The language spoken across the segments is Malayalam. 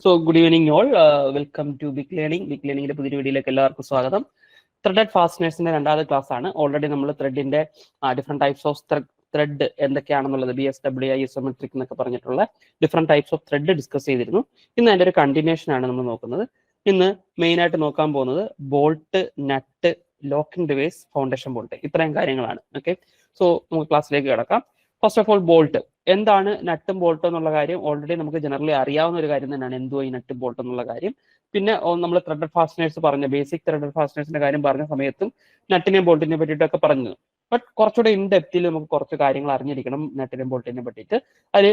So good evening all. Welcome to Big Learning. Big Learning പുതിയ വീഡിയോയിലേക്ക് എല്ലാവർക്കും സ്വാഗതം. ത്രെഡഡ് ഫാസ്റ്റനേഴ്സിന്റെ രണ്ടാമത്തെ ക്ലാസ് ആണ്. ഓൾറെഡി നമ്മൾ ത്രെഡിന്റെ ഡിഫറെന്റ് ടൈപ്സ് ഓഫ് ത്രെഡ് എന്തൊക്കെയാണെന്നുള്ളത് BSWI ഐസോമെട്രിക് എന്നൊക്കെ പറഞ്ഞിട്ടുള്ള different types of thread discuss ചെയ്തിരുന്നു. ഇന്ന് അതിന്റെ ഒരു കണ്ടിന്യൂഷൻ ആണ് നമ്മൾ നോക്കുന്നത്. ഇന്ന് മെയിൻ ആയിട്ട് നോക്കാൻ പോകുന്നത് ബോൾട്ട്, നട്ട്, ലോക്കിംഗ് ഡിവൈസ്, ഫൗണ്ടേഷൻ ബോൾട്ട്, ഇത്രയും കാര്യങ്ങളാണ്. ഓക്കെ, സോ നമുക്ക് ക്ലാസ്സിലേക്ക് കിടക്കാം. ഫസ്റ്റ് ഓഫ് ഓൾ ബോൾട്ട് എന്താണ്, നട്ടും ബോൾട്ടും എന്നുള്ള കാര്യം ഓൾറെഡി നമുക്ക് ജനറലി അറിയാവുന്ന ഒരു കാര്യം തന്നെയാണ്. എന്തോ ഈ നട്ടും ബോൾട്ടും എന്നുള്ള കാര്യം. പിന്നെ നമ്മൾ ത്രെഡഡ് ഫാസ്റ്റനേഴ്സ് പറഞ്ഞ ബേസിക് ത്രെഡഡ് ഫാസ്റ്റനേഴ്സിന്റെ കാര്യം പറഞ്ഞ സമയത്തും നട്ടിനെയും ബോൾട്ടിനെ പറ്റിയിട്ടൊക്കെ പറഞ്ഞു. ബട്ട് കുറച്ചുകൂടെ ഇൻ ഡെപ്തിൽ നമുക്ക് കുറച്ച് കാര്യങ്ങൾ അറിഞ്ഞിരിക്കണം നട്ടിനെയും ബോൾട്ടിനെ പറ്റിയിട്ട്. അതിൽ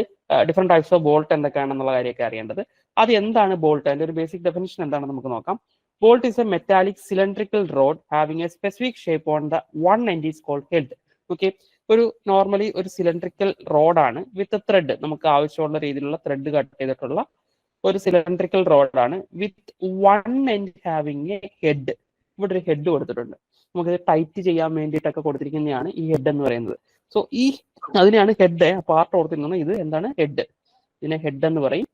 ഡിഫറെന്റ് ടൈപ്സ് ഓഫ് ബോൾട്ട് എന്തൊക്കെയാണെന്നുള്ള കാര്യമൊക്കെ അറിയേണ്ടത്. അത് എന്താണ് ബോൾട്ട്, അതിന്റെ ഒരു ബേസിക് ഡെഫിനിഷൻ എന്താണെന്ന് നമുക്ക് നോക്കാം. Bolt is a metallic cylindrical rod having a specific shape on the one end is called head. Okay, ഒരു നോർമലി ഒരു സിലിണ്ട്രിക്കൽ റോഡാണ് വിത്ത് ത്രെഡ്, നമുക്ക് ആവശ്യമുള്ള രീതിയിലുള്ള ത്രെഡ് കട്ട് ചെയ്തിട്ടുള്ള ഒരു സിലിണ്ട്രിക്കൽ റോഡാണ് with one end having A head. ഇവിടെ ഒരു ഹെഡ് കൊടുത്തിട്ടുണ്ട്, നമുക്ക് ടൈറ്റ് ചെയ്യാൻ വേണ്ടിയിട്ടൊക്കെ കൊടുത്തിരിക്കുന്നതാണ് ഈ ഹെഡ് എന്ന് പറയുന്നത്. സോ ഈ അതിനെയാണ് ഹെഡ് പാർട്ട് കൊടുത്തിരിക്കുന്നത്. ഇത് എന്താണ് ഹെഡ്, ഇതിനെ ഹെഡ് എന്ന് പറയും.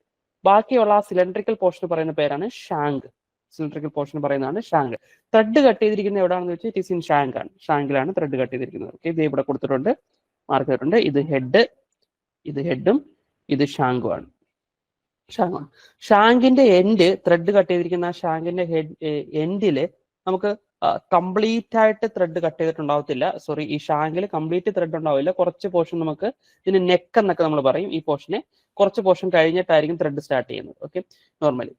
ബാക്കിയുള്ള ആ സിലിണ്ട്രിക്കൽ പോർഷൻ പറയുന്ന പേരാണ് ഷാങ്ക്. സിലിണ്ട്രിക്കൽ പോർഷൻ പറയുന്നതാണ് ഷാങ്ക്. ത്രെഡ് കട്ട് ചെയ്തിരിക്കുന്നത് എവിടെയാണെന്ന് വെച്ചാൽ ഇറ്റ് ഈസ് ഇൻ ഷാങ്ക് ആണ്. ഷാങ്കിലാണ് ത്രെഡ് കട്ട് ചെയ്തിരിക്കുന്നത്. ഓക്കെ, ഇത് ഇവിടെ കൊടുത്തിട്ടുണ്ട്, മാർക്ക് ചെയ്തിട്ടുണ്ട്. ഇത് ഹെഡ്, ഇത് ഹെഡും ഇത് ഷാങ്കുമാണ്. ഷാങ്കിന്റെ എൻഡ്, ത്രെഡ് കട്ട് ചെയ്തിരിക്കുന്ന ആ ഷാങ്കിന്റെ എൻഡില് നമുക്ക് കംപ്ലീറ്റ് ആയിട്ട് ത്രെഡ് കട്ട് ചെയ്തിട്ടുണ്ടാവത്തില്ല. സോറി, ഈ ഷാങ്കിൽ കംപ്ലീറ്റ് ത്രെഡ് ഉണ്ടാവില്ല. കുറച്ച് പോർഷൻ നമുക്ക്, ഇതിന് നെക്ക് എന്നൊക്കെ നമ്മൾ പറയും. ഈ പോർഷനെ കുറച്ച് പോർഷൻ കഴിഞ്ഞിട്ടായിരിക്കും ത്രെഡ് സ്റ്റാർട്ട് ചെയ്യുന്നത്. ഓക്കെ, നോർമലി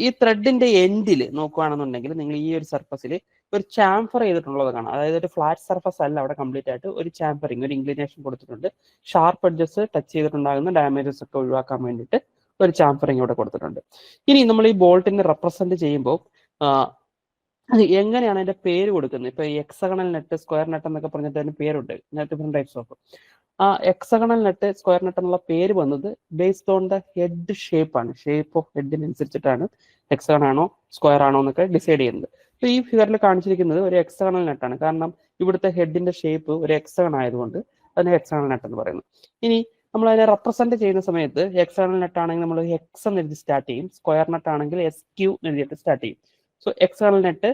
ഈ ത്രെഡിന്റെ എൻഡിൽ നോക്കുകയാണെന്നുണ്ടെങ്കിൽ നിങ്ങൾ ഈ ഒരു സർഫസിൽ ഒരു ചാംഫർ ചെയ്തിട്ടുള്ളത് കാണാം. അതായത് ഒരു ഫ്ലാറ്റ് സർഫസ് അല്ല, അവിടെ കംപ്ലീറ്റ് ആയിട്ട് ഒരു ചാംഫറിങ്, ഒരു ഇൻക്ലിനേഷൻ കൊടുത്തിട്ടുണ്ട്. ഷാർപ്പ് എഡ്ജസ് ടച്ച് ചെയ്തിട്ടുണ്ടാകുന്ന ഡാമേജസ് ഒക്കെ ഒഴിവാക്കാൻ വേണ്ടിയിട്ട് ഒരു ചാംഫറിങ് ഇവിടെ കൊടുത്തിട്ടുണ്ട്. ഇനി നമ്മൾ ഈ ബോൾട്ടിനെ റെപ്രസെന്റ് ചെയ്യുമ്പോൾ അത് എങ്ങനെയാണ് അതിന്റെ പേര് കൊടുക്കുന്നത്? ഇപ്പൊ എക്സഗണൽ നെറ്റ്, സ്ക്വയർ നെറ്റ് എന്നൊക്കെ പറഞ്ഞിട്ട് അതിന് പേരുണ്ട്, ഡിഫറെന്റ് ടൈപ്സ് ഓഫ്. ആ എക്സഗണൽ നെറ്റ്, സ്ക്വയർ നെറ്റ് എന്നുള്ള പേര് വന്നത് based on the head shape ആണ്. ഷേപ്പ് ഓഫ് ഹെഡിനനുസരിച്ചിട്ടാണ് എക്സഗൺ ആണോ സ്ക്വയർ ആണോ എന്നൊക്കെ ഡിസൈഡ് ചെയ്യുന്നത്. ഇപ്പൊ ഈ ഫിഗറിൽ കാണിച്ചിരിക്കുന്നത് ഒരു എക്സഗണൽ നെറ്റാണ്. കാരണം ഇവിടുത്തെ ഹെഡിന്റെ ഷേപ്പ് ഒരു എക്സഗൺ ആയതുകൊണ്ട് അതിനെ എക്സഗണൽ നെറ്റ് എന്ന് പറയുന്നു. ഇനി നമ്മൾ അതിനെ റെപ്രസെന്റ് ചെയ്യുന്ന സമയത്ത് എക്സഗണൽ നെറ്റ് ആണെങ്കിൽ നമ്മൾ എക്സ് എന്ന് എഴുതി സ്റ്റാർട്ട് ചെയ്യും. സ്ക്വയർ നെറ്റ് ആണെങ്കിൽ SQ എഴുതിയിട്ട് സ്റ്റാർട്ട് ചെയ്യും. സോ എക്സഗണൽ നെറ്റ്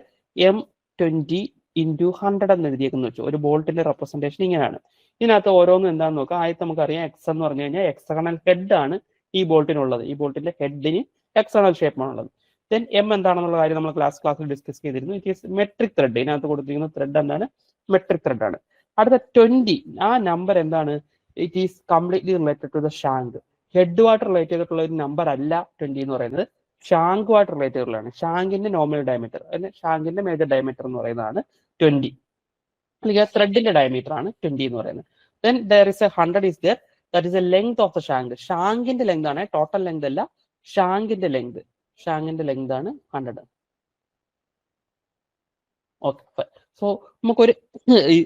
M20 × 100 എന്ന് എഴുതിയേക്കെന്ന് വെച്ചു. ഒരു ബോൾട്ടിന്റെ റെപ്രസെന്റേഷൻ ഇങ്ങനെയാണ്. ഇതിനകത്ത് ഓരോന്നും എന്താണെന്ന് നോക്കാം. ആദ്യത്തെ നമുക്കറിയാം എക്സ് എന്ന് പറഞ്ഞു കഴിഞ്ഞാൽ എക്സഗണൽ ഹെഡ് ആണ് ഈ ബോൾട്ടിനുള്ളത്. ഈ ബോൾട്ടിന്റെ ഹെഡിന് എക്സഗണൽ ഷേപ്പാണുള്ളത്. ദെൻ M എന്താണെന്നുള്ള കാര്യം നമ്മൾ ക്ലാസ്സിൽ ഡിസ്കസ് ചെയ്തിരുന്നു. It is metric thread. ഇതിനകത്ത് കൊടുത്തിരിക്കുന്ന ത്രെഡ് എന്താണ്? മെട്രിക് ത്രെഡ് ആണ്. അടുത്ത 20, ആ നമ്പർ എന്താണ്? It is completely related to the shank. ഹെഡുമായിട്ട് റിലേറ്റ് ചെയ്തിട്ടുള്ള ഒരു നമ്പർ അല്ല 20 എന്ന് പറയുന്നത്, ഷാങ്കുമായിട്ട് റിലേറ്റ് ചെയ്തിട്ടുള്ളതാണ്. ഷാങ്കിന്റെ നോർമൽ ഡയമീറ്റർ, അല്ലെങ്കിൽ ഷാങ്കിന്റെ മേജർ ഡയമീറ്റർ എന്ന് പറയുന്നതാണ് 20, അല്ലെങ്കിൽ ത്രെഡിന്റെ ഡയമീറ്റർ ആണ് 20 എന്ന് പറയുന്നത്. Then there is a 100 is there, that is a length of the shank. ഷാങ്കിന്റെ ലെങ്ത് ആണ്, ടോട്ടൽ ലെങ്ത് അല്ല, ഷാങ്കിന്റെ ലെങ്ത്. ഷാങ്കിന്റെ ലെങ്ത് ആണ് 100. ഓക്കെ, സോ നമുക്കൊരു ഈ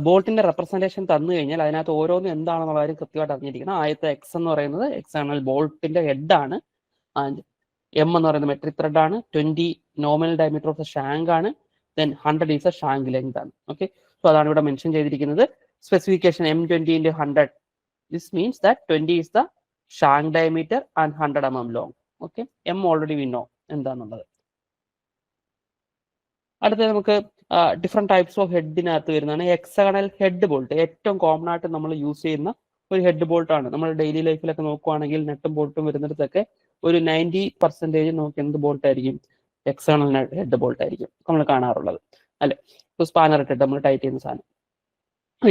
ബോൾട്ടിന്റെ റെപ്രസെന്റേഷൻ തന്നു കഴിഞ്ഞാൽ അതിനകത്ത് ഓരോന്നും എന്താണെന്നുള്ള കാര്യം കൃത്യമായിട്ട് അറിഞ്ഞിരിക്കണം. ആദ്യത്തെ എക്സ് എന്ന് പറയുന്നത് എക്സ്റ്റേണൽ ബോൾട്ടിന്റെ ഹെഡ് ആണ്. ആൻഡ് M എന്ന് പറയുന്നത് മെട്രിക് ത്രെഡ് ആണ്. 20 nominal diameter of the shank ആണ്. Then 100 is a shank length ആണ്. ഓക്കെ, സോ അതാണ് ഇവിടെ മെൻഷൻ ചെയ്തിരിക്കുന്നത്. Specification M20 × 100. This means that 20 is the shank diameter and 100 mm long. Okay, M already we know എന്താണെന്നുള്ളത്. അടുത്ത നമുക്ക് ഡിഫറെന്റ് ടൈപ്സ് ഓഫ് ഹെഡിനകത്ത് വരുന്നതാണ് എക്സഗണൽ ഹെഡ് ബോൾട്ട്. ഏറ്റവും കോമൺ ആയിട്ട് നമ്മൾ യൂസ് ചെയ്യുന്ന ഒരു ഹെഡ് ബോൾട്ട് ആണ്. നമ്മൾ ഡെയിലി ലൈഫിലൊക്കെ നോക്കുവാണെങ്കിൽ നെട്ടും ബോൾട്ടും വരുന്നിടത്തൊക്കെ ഒരു 90% നമുക്ക് എന്ത് ബോൾട്ട് ആയിരിക്കും? എക്സഗണൽ ഹെഡ് ബോൾട്ട് ആയിരിക്കും നമ്മൾ കാണാറുള്ളത്, അല്ലെ? ഇപ്പോൾ സ്പാനർ ഇട്ടിട്ട് നമ്മൾ ടൈറ്റ് ചെയ്യുന്ന സാധനം.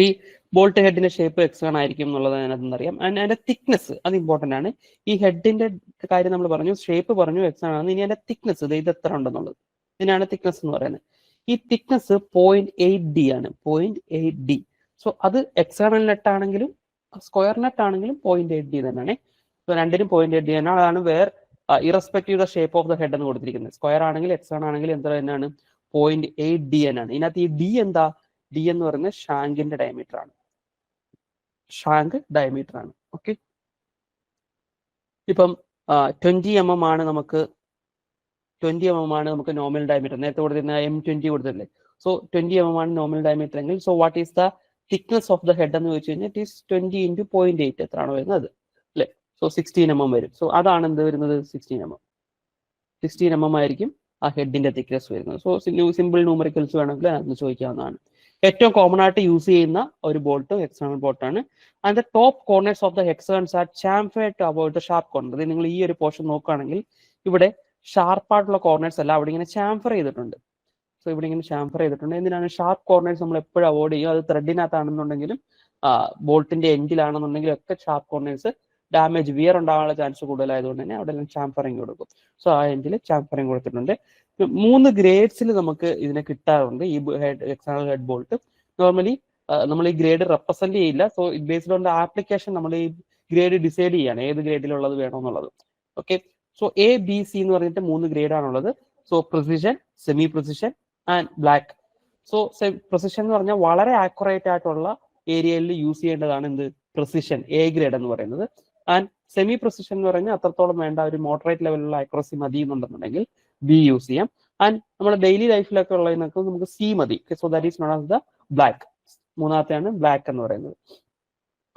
ഈ ബോൾട്ട് ഹെഡിന്റെ ഷേപ്പ് എക്സഗൺ ആയിരിക്കും എന്നുള്ളത് അതിനകത്ത് അറിയാം. അതിന്റെ തിക്നെസ് അത് ഇമ്പോർട്ടന്റ് ആണ്. ഈ ഹെഡിന്റെ കാര്യം നമ്മൾ പറഞ്ഞു, ഷേപ്പ് പറഞ്ഞു എക്സഗൺ ആണ്. ഇനി അതിന്റെ തിക്നെസ് ഇത് എത്ര ഉണ്ടെന്നുള്ളത്, ഇതിനാണ് തിക്നെസ് എന്ന് പറയുന്നത്. ഈ തിക്നെസ് 0.8D ആണ്. 0.8D. സോ അത് എക്സഗണൽ നെറ്റ് ആണെങ്കിലും സ്ക്വയർ നെറ്റ് ആണെങ്കിലും 0.8D തന്നെയാണ്. രണ്ടിനും 0.8D തന്നെയാണ്. അതാണ് where irrespective the shape of the head എന്ന് കൊടുത്തിരിക്കുന്നത്. സ്ക്വയർ ആണെങ്കിൽ എക്സഗൺ ആണെങ്കിലും എന്താ തന്നെയാണ്? 0.8D എന്നാണ്. ഇതിനകത്ത് ഈ D എന്താ? D എന്ന് പറയുന്നത് ഷാങ്കിന്റെ ഡയമീറ്റർ ആണ്. ഷാങ്ക് ഡയമീറ്റർ ആണ്. ഓക്കെ, ഇപ്പം 20 mm ആണ് നമുക്ക് 20 mm ആണ് നമുക്ക് നോമിനൽ ഡയമീറ്റർ. നേരത്തെ കൊടുത്തിരുന്ന M20 കൊടുത്തില്ലേ? സോ 20 mm ആണ് നോമിനൽ ഡയമീറ്റർ എങ്കിൽ so what is the thickness of the head എന്ന് ചോദിച്ചു കഴിഞ്ഞാൽ ഇറ്റ് ഈസ് 20 × 0.8 എത്രയാണ് വരുന്നത്, അല്ലെ? സോ 16 mm വരും. സോ അതാണ് എന്ത് വരുന്നത്? 16 mm. 16 mm ആയിരിക്കും ആ ഹെഡിന്റെ തിക്നെസ് വരുന്നത്. സോ സിമ്പിൾ ന്യൂമറിക്കൽസ് വേണമെങ്കിൽ അതിന് ചോദിക്കാവുന്നതാണ്. ഏറ്റവും കോമൺ ആയിട്ട് യൂസ് ചെയ്യുന്ന ഒരു ബോൾട്ട് ഹെക്സഗണൽ ബോൾട്ടാണ്. And the top corners of the hexagons are chamfered to avoid the sharp corner. ഇത് നിങ്ങൾ ഈ ഒരു പോർഷൻ നോക്കുകയാണെങ്കിൽ ഇവിടെ ഷാർപ്പായിട്ടുള്ള കോർണേഴ്സ് അല്ല, അവിടെ ഇങ്ങനെ ചാംഫർ ചെയ്തിട്ടുണ്ട്. സോ ഇവിടെ ഇങ്ങനെ ചാംഫർ ചെയ്തിട്ടുണ്ട്. എന്തിനാണ്? ഷാർപ്പ് കോർണേഴ്സ് നമ്മൾ എപ്പോഴും അവോയ്ഡ് ചെയ്യും. അത് ത്രെഡിനകത്താണെന്നുണ്ടെങ്കിലും ബോൾട്ടിന്റെ എൻഡിലാണെന്നുണ്ടെങ്കിലും ഒക്കെ ഷാർപ്പ് കോർണേഴ്സ് ഡാമേജ് വിയർ ഉണ്ടാകാനുള്ള ചാൻസ് കൂടുതലായതുകൊണ്ട് തന്നെ അവിടെ ചാംഫറിങ് കൊടുക്കും. സോ ആ എൻഡിൽ ചാംഫറിങ് കൊടുത്തിട്ടുണ്ട്. 3 ഗ്രേഡ്സിൽ നമുക്ക് ഇതിനെ കിട്ടാറുണ്ട് ഈ എക്സ്റ്റേണൽ ഹെഡ് ബോൾട്ട്. നോർമലി നമ്മൾ ഈ ഗ്രേഡ് റെപ്രസെന്റ് ചെയ്യില്ല. So it based on the application നമ്മൾ ഈ ഗ്രേഡ് ഡിസൈഡ് ചെയ്യാണ് ഏത് ഗ്രേഡിലുള്ളത് വേണമെന്നുള്ളത്. Okay, so A B C എന്ന് പറഞ്ഞിട്ട് 3 ഗ്രേഡ് ആണുള്ളത്. So precision, semi precision and black. So precision എന്ന് പറഞ്ഞാൽ വളരെ ആക്യുറേറ്റ് ആയിട്ടുള്ള ഏരിയയിൽ യൂസ് ചെയ്യേണ്ടതാണ് എന്ത്? പ്രിസിഷൻ, എ ഗ്രേഡ് എന്ന് പറയുന്നത്. ആൻഡ് സെമി പ്രിസിഷൻ എന്ന് പറഞ്ഞാൽ അത്രത്തോളം വേണ്ട, ഒരു മോഡറേറ്റ് ലെവലിലുള്ള ആക്യുറസി മതി എന്നുണ്ടെന്നുണ്ടെങ്കിൽ ബി യൂസ് ചെയ്യാം. ആൻഡ് നമ്മുടെ ഡെയിലി ലൈഫിലൊക്കെ ഉള്ളതിനൊക്കെ നമുക്ക് സി മതി. So that is known as the black. മൂന്നാമത്തെയാണ് ബ്ലാക്ക് എന്ന് പറയുന്നത്.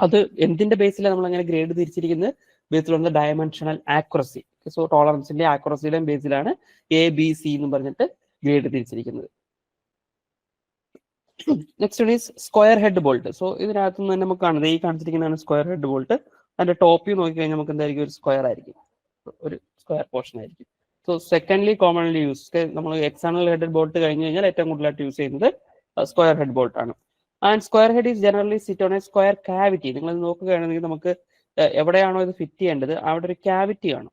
അത് എന്തിന്റെ ബേസിലാണ് നമ്മൾ അങ്ങനെ ഗ്രേഡ് തിരിച്ചിരിക്കുന്നത്? Based on the dimensional accuracy. So ടോളറൻസിന്റെ ആക്യുറസിയുടെയും ബേസിലാണ് എ ബി സി എന്ന് പറഞ്ഞിട്ട് ഗ്രേഡ് തിരിച്ചിരിക്കുന്നത്. Next one is square head bolt. So ഇതിനകത്ത് നിന്ന് നമുക്ക് കാണുന്നത് ഈ കാണിച്ചിരിക്കുന്നതാണ് സ്ക്വയർ ഹെഡ് ബോൾട്ട്. അതിന്റെ ടോപ്പിൽ നോക്കിക്കഴിഞ്ഞാൽ നമുക്ക് എന്തായിരിക്കും? ഒരു സ്ക്വയർ ആയിരിക്കും, ഒരു സ്ക്വയർ പോർഷൻ ആയിരിക്കും. സോ സെക്കൻഡ്ലി കോമൺലി യൂസ് നമ്മൾ എക്സ്റ്റേണൽ ഹെഡ് ബോൾട്ട് കഴിഞ്ഞ് കഴിഞ്ഞാൽ ഏറ്റവും കൂടുതലായിട്ട് യൂസ് ചെയ്യുന്നത് സ്ക്വയർ ഹെഡ് ബോൾട്ട് ആണ്. And square head is generally sit on a square cavity. നിങ്ങൾ നോക്കുകയാണെങ്കിൽ നമുക്ക് എവിടെയാണോ ഇത് ഫിറ്റ് ചെയ്യേണ്ടത് അവിടെ ഒരു ക്യാവിറ്റി കാണും.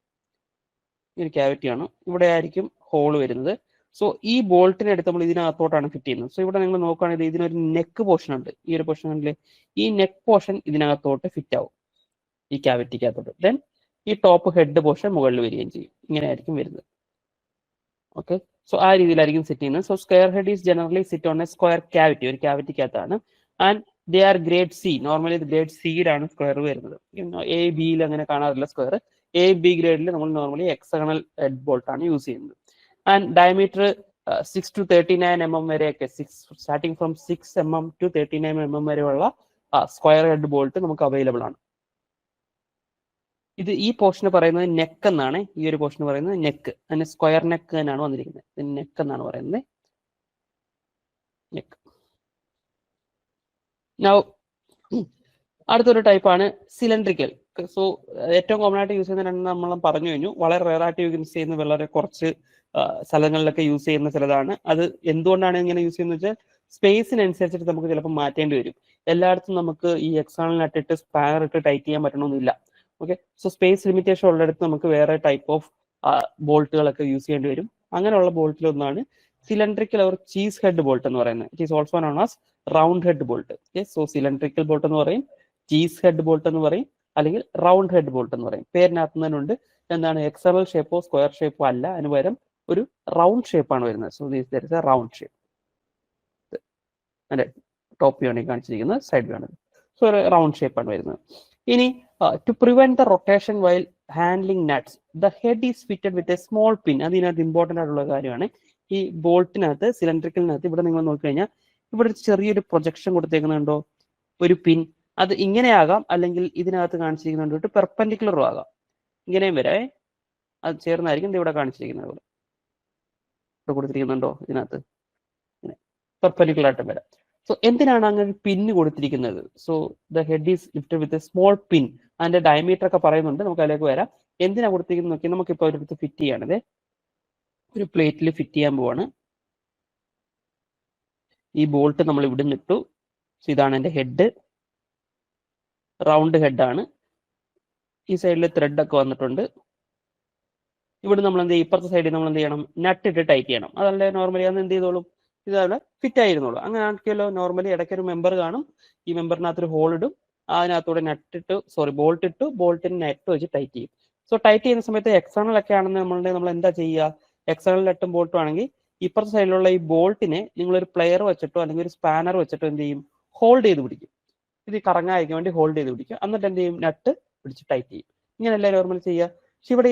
ഒരു ക്യാവിറ്റി ആണ്, ഇവിടെ ആയിരിക്കും ഹോൾ വരുന്നത്. സോ ഈ ബോൾട്ടിനെ എടുത്ത് നമ്മൾ ഇതിനകത്തോട്ടാണ് ഫിറ്റ് ചെയ്യുന്നത്. സോ ഇവിടെ നിങ്ങൾ നോക്കുകയാണെങ്കിൽ ഇതിനൊരു നെക്ക് പോർഷൻ ഉണ്ട്. ഈ ഒരു പോർഷനിൽ ഈ നെക്ക് പോർഷൻ ഇതിനകത്തോട്ട് ഫിറ്റ് ആവും, ഈ ക്യാവിറ്റിക്കകത്തോട്ട്. ദെൻ ഈ ടോപ്പ് ഹെഡ് പോർഷൻ മുകളിൽ വരികയും ചെയ്യും. ഇങ്ങനെ ആയിരിക്കും വരുന്നത്. ഓക്കെ, സോ ആ രീതിയിലായിരിക്കും സെറ്റ് ചെയ്യുന്നത്. So square head is generally sit on a square cavity, ഒരു ക്യാവിറ്റിക്കകത്താണ്. And they are grade C. Normally grade സിയിലാണ് സ്ക്വയർ വരുന്നത്. എ ബിയിൽ അങ്ങനെ കാണാറില്ല സ്ക്വയർ. എ ബി ഗ്രേഡിൽ നമ്മൾ നോർമലി എക്സഗണൽ ഹെഡ് ബോൾട്ട് ആണ് യൂസ് ചെയ്യുന്നത്. ആൻഡ് ഡയമീറ്റർ 6 to 39 mm വരെയൊക്കെ, starting from 6 mm to 39 mm വരെയുള്ള സ്ക്വയർ ഹെഡ് ബോൾട്ട് നമുക്ക് അവൈലബിൾ ആണ്. ഇത് ഈ പോർഷന് പറയുന്നത് നെക്ക് എന്നാണ്. ഈ ഒരു പോർഷന് പറയുന്നത് നെക്ക്. അതിന് സ്ക്വയർ നെക്ക് എന്നാണ് വന്നിരിക്കുന്നത്. നെക്ക് എന്നാണ് പറയുന്നത്. നെക്ക്. നൗ അടുത്തൊരു ടൈപ്പാണ് സിലിണ്ടറിക്കൽ. സോ ഏറ്റവും കോമൺ ആയിട്ട് യൂസ് ചെയ്യുന്ന രണ്ട് നമ്മൾ പറഞ്ഞു കഴിഞ്ഞു. വളരെ റെയർ ആയിട്ട് യൂസ് ചെയ്യുന്ന വളരെ കുറച്ച് സ്ഥലങ്ങളിലൊക്കെ യൂസ് ചെയ്യുന്ന ചിലതാണ്. അത് എന്തുകൊണ്ടാണ് ഇങ്ങനെ യൂസ് ചെയ്യുന്നത് വെച്ചാൽ സ്പേസിനനുസരിച്ചിട്ട് നമുക്ക് ചിലപ്പോൾ മാറ്റേണ്ടി വരും. എല്ലായിടത്തും നമുക്ക് ഈ എക്സ്റ്റേണൽ നട്ട് ഇട്ട് സ്പാനർ ഇട്ട് ടൈറ്റ് ചെയ്യാൻ പറ്റണമെന്നില്ല. ഓക്കെ, സോ സ്പേസ് ലിമിറ്റേഷൻ ഉള്ളിടത്ത് നമുക്ക് വേറെ ടൈപ്പ് ഓഫ് ബോൾട്ടുകളൊക്കെ യൂസ് ചെയ്യേണ്ടി വരും. അങ്ങനെയുള്ള ബോൾട്ടിലൊന്നാണ് cylindrical or cheese head bolt എന്ന് പറയുന്നത്. It is also known as round head bolt. So cylindrical bolt എന്ന് പറയും, ചീസ് ഹെഡ് ബോൾട്ട് എന്ന് പറയും, അല്ലെങ്കിൽ റൗണ്ട് ഹെഡ് ബോൾട്ട് എന്ന് പറയും. പേരിനകത്ത് തന്നെ ഉണ്ട് എന്താണ്, എക്സണൽ ഷേപ്പോ സ്ക്വയർ ഷേപ്പോ അല്ല, അതിന് പകരം ഒരു റൗണ്ട് ഷേപ്പാണ് വരുന്നത്. So there is a round shape. അല്ലെ, ടോപ്പ് വ്യൂ ആണ് കാണിച്ചിരിക്കുന്നത്, സൈഡ് വ്യൂ ആണ്. സോ ഒരു റൗണ്ട് ഷേപ്പാണ് വരുന്നത്. ഇനി to prevent the rotation while handling nuts the head is fitted with a small pin. അതിനകത്ത് ഇമ്പോർട്ടൻ്റ് ആയിട്ടുള്ള കാര്യമാണ്. ഈ ബോൾട്ടിനകത്ത് സിലിണ്ടറിക്കലിനകത്ത് ഇവിടെ നിങ്ങൾ നോക്കിക്കഴിഞ്ഞാൽ ഇവിടെ ചെറിയൊരു പ്രൊജക്ഷൻ കൊടുത്തേക്കുന്നുണ്ടോ, ഒരു പിൻ. അത് ഇങ്ങനെയാകാം, അല്ലെങ്കിൽ ഇതിനകത്ത് കാണിച്ചിരിക്കുന്നുണ്ട് പെർപെൻഡിക്കുലറും ആകാം. ഇങ്ങനെയും വരെ അത് ചേർന്നായിരിക്കും ഇവിടെ കാണിച്ചിരിക്കുന്നത് പോലെ. ഇവിടെ കൊടുത്തിരിക്കുന്നുണ്ടോ ഇതിനകത്ത്, പെർപെൻഡിക്കുലർ ആയിട്ട് വരാം. സോ എന്തിനാണ് അങ്ങനെ ഒരു പിന്ന് കൊടുത്തിരിക്കുന്നത്? So the head is lifted with a small pin. അതിന്റെ ഡയമീറ്റർ ഒക്കെ പറയുന്നുണ്ട്, നമുക്ക് അതിലേക്ക് വരാം. എന്തിനാ കൊടുത്തിരിക്കുന്നത് നോക്കി നമുക്കിപ്പോൾ ഒരിടത്ത് ഫിറ്റ് ചെയ്യാണത്. ഒരു പ്ലേറ്റിൽ ഫിറ്റ് ചെയ്യാൻ പോവാണ്. ഈ ബോൾട്ട് നമ്മൾ ഇവിടെ നിട്ടു. സോ ഇതാണ് എൻ്റെ ഹെഡ്, റൗണ്ട് ഹെഡാണ്. ഈ സൈഡിൽ ത്രെഡ് ഒക്കെ വന്നിട്ടുണ്ട്. ഇവിടെ നമ്മൾ എന്ത് ചെയ്യും, ഇപ്പുറത്തെ സൈഡിൽ നമ്മൾ എന്ത് ചെയ്യണം, നട്ട് ഇട്ട് ടൈറ്റ് ചെയ്യണം. അതല്ലേ നോർമലി അന്ന് എന്ത് ചെയ്തോളും, ഇതവിടെ ഫിറ്റ് ആയിരുന്നുള്ളൂ. അങ്ങനെ ആക്കിയല്ലോ. നോർമലി ഇടയ്ക്കൊരു മെമ്പർ കാണും, ഈ മെമ്പറിനകത്തൊരു ഹോൾ ഇടും, അതിനകത്തൂടെ ബോൾട്ട് ഇട്ടു, ബോൾട്ടിന് നെറ്റ് വെച്ച് ടൈറ്റ് ചെയ്യും. സോ ടൈറ്റ് ചെയ്യുന്ന സമയത്ത് എക്സ്റ്റേണൽ ഒക്കെ ആണെന്ന് നമ്മൾ എന്താ ചെയ്യുക, എക്സ്റ്റേണൽ നെട്ടും ബോൾട്ടും ആണെങ്കിൽ ഇപ്പുറത്തെ സൈഡിലുള്ള ഈ ബോൾട്ടിനെ നിങ്ങളൊരു പ്ലെയർ വെച്ചിട്ടോ അല്ലെങ്കിൽ ഒരു സ്പാനർ വെച്ചിട്ടോ എന്ത് ചെയ്യും, ഹോൾഡ് ചെയ്ത് പിടിക്കും. ഇത് കറങ്ങാതിരിക്കാൻ വേണ്ടി ഹോൾഡ് ചെയ്ത് പിടിക്കും. എന്നിട്ട് എന്ത് ചെയ്യും, നട്ട് പിടിച്ച് ടൈറ്റ് ചെയ്യും. ഇങ്ങനെയല്ലേ നോർമൽ ചെയ്യുക. പക്ഷെ ഇവിടെ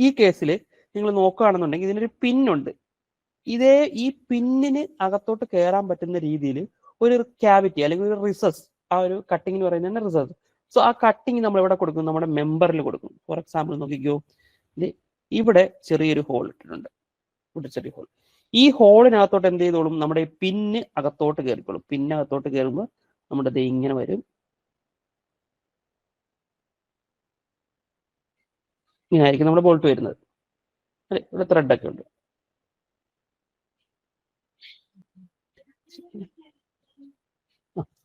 ഈ കേസിൽ നിങ്ങൾ നോക്കുകയാണെന്നുണ്ടെങ്കിൽ ഇതിനൊരു പിന്നുണ്ട്. ഈ പിന്നിന് അകത്തോട്ട് കയറാൻ പറ്റുന്ന രീതിയിൽ ഒരു ക്യാവിറ്റി അല്ലെങ്കിൽ ഒരു റിസസ്, ആ ഒരു കട്ടിങ്ങിന് പറയുന്നത് റിസസ്. സോ ആ കട്ടിങ് നമ്മൾ എവിടെ കൊടുക്കും, നമ്മുടെ മെമ്പറിൽ കൊടുക്കും. ഫോർ എക്സാമ്പിൾ നോക്കിക്കോ, ഇവിടെ ചെറിയൊരു ഹോൾ ഇട്ടിട്ടുണ്ട്, ഇവിടെ ചെറിയ ഹോൾ. ഈ ഹോളിനകത്തോട്ട് എന്ത് ചെയ്തോളും, നമ്മുടെ പിന്ന് അകത്തോട്ട് കയറിക്കോളും. പിന്നകത്തോട്ട് കയറുമ്പോൾ നമ്മുടെ ദേ ഇങ്ങനെ വരും, ഇങ്ങനെയായിരിക്കും നമ്മുടെ ബോൾട്ട് വരുന്നത്. അല്ലെ, ഇവിടെ ത്രെഡൊക്കെ ഉണ്ട്.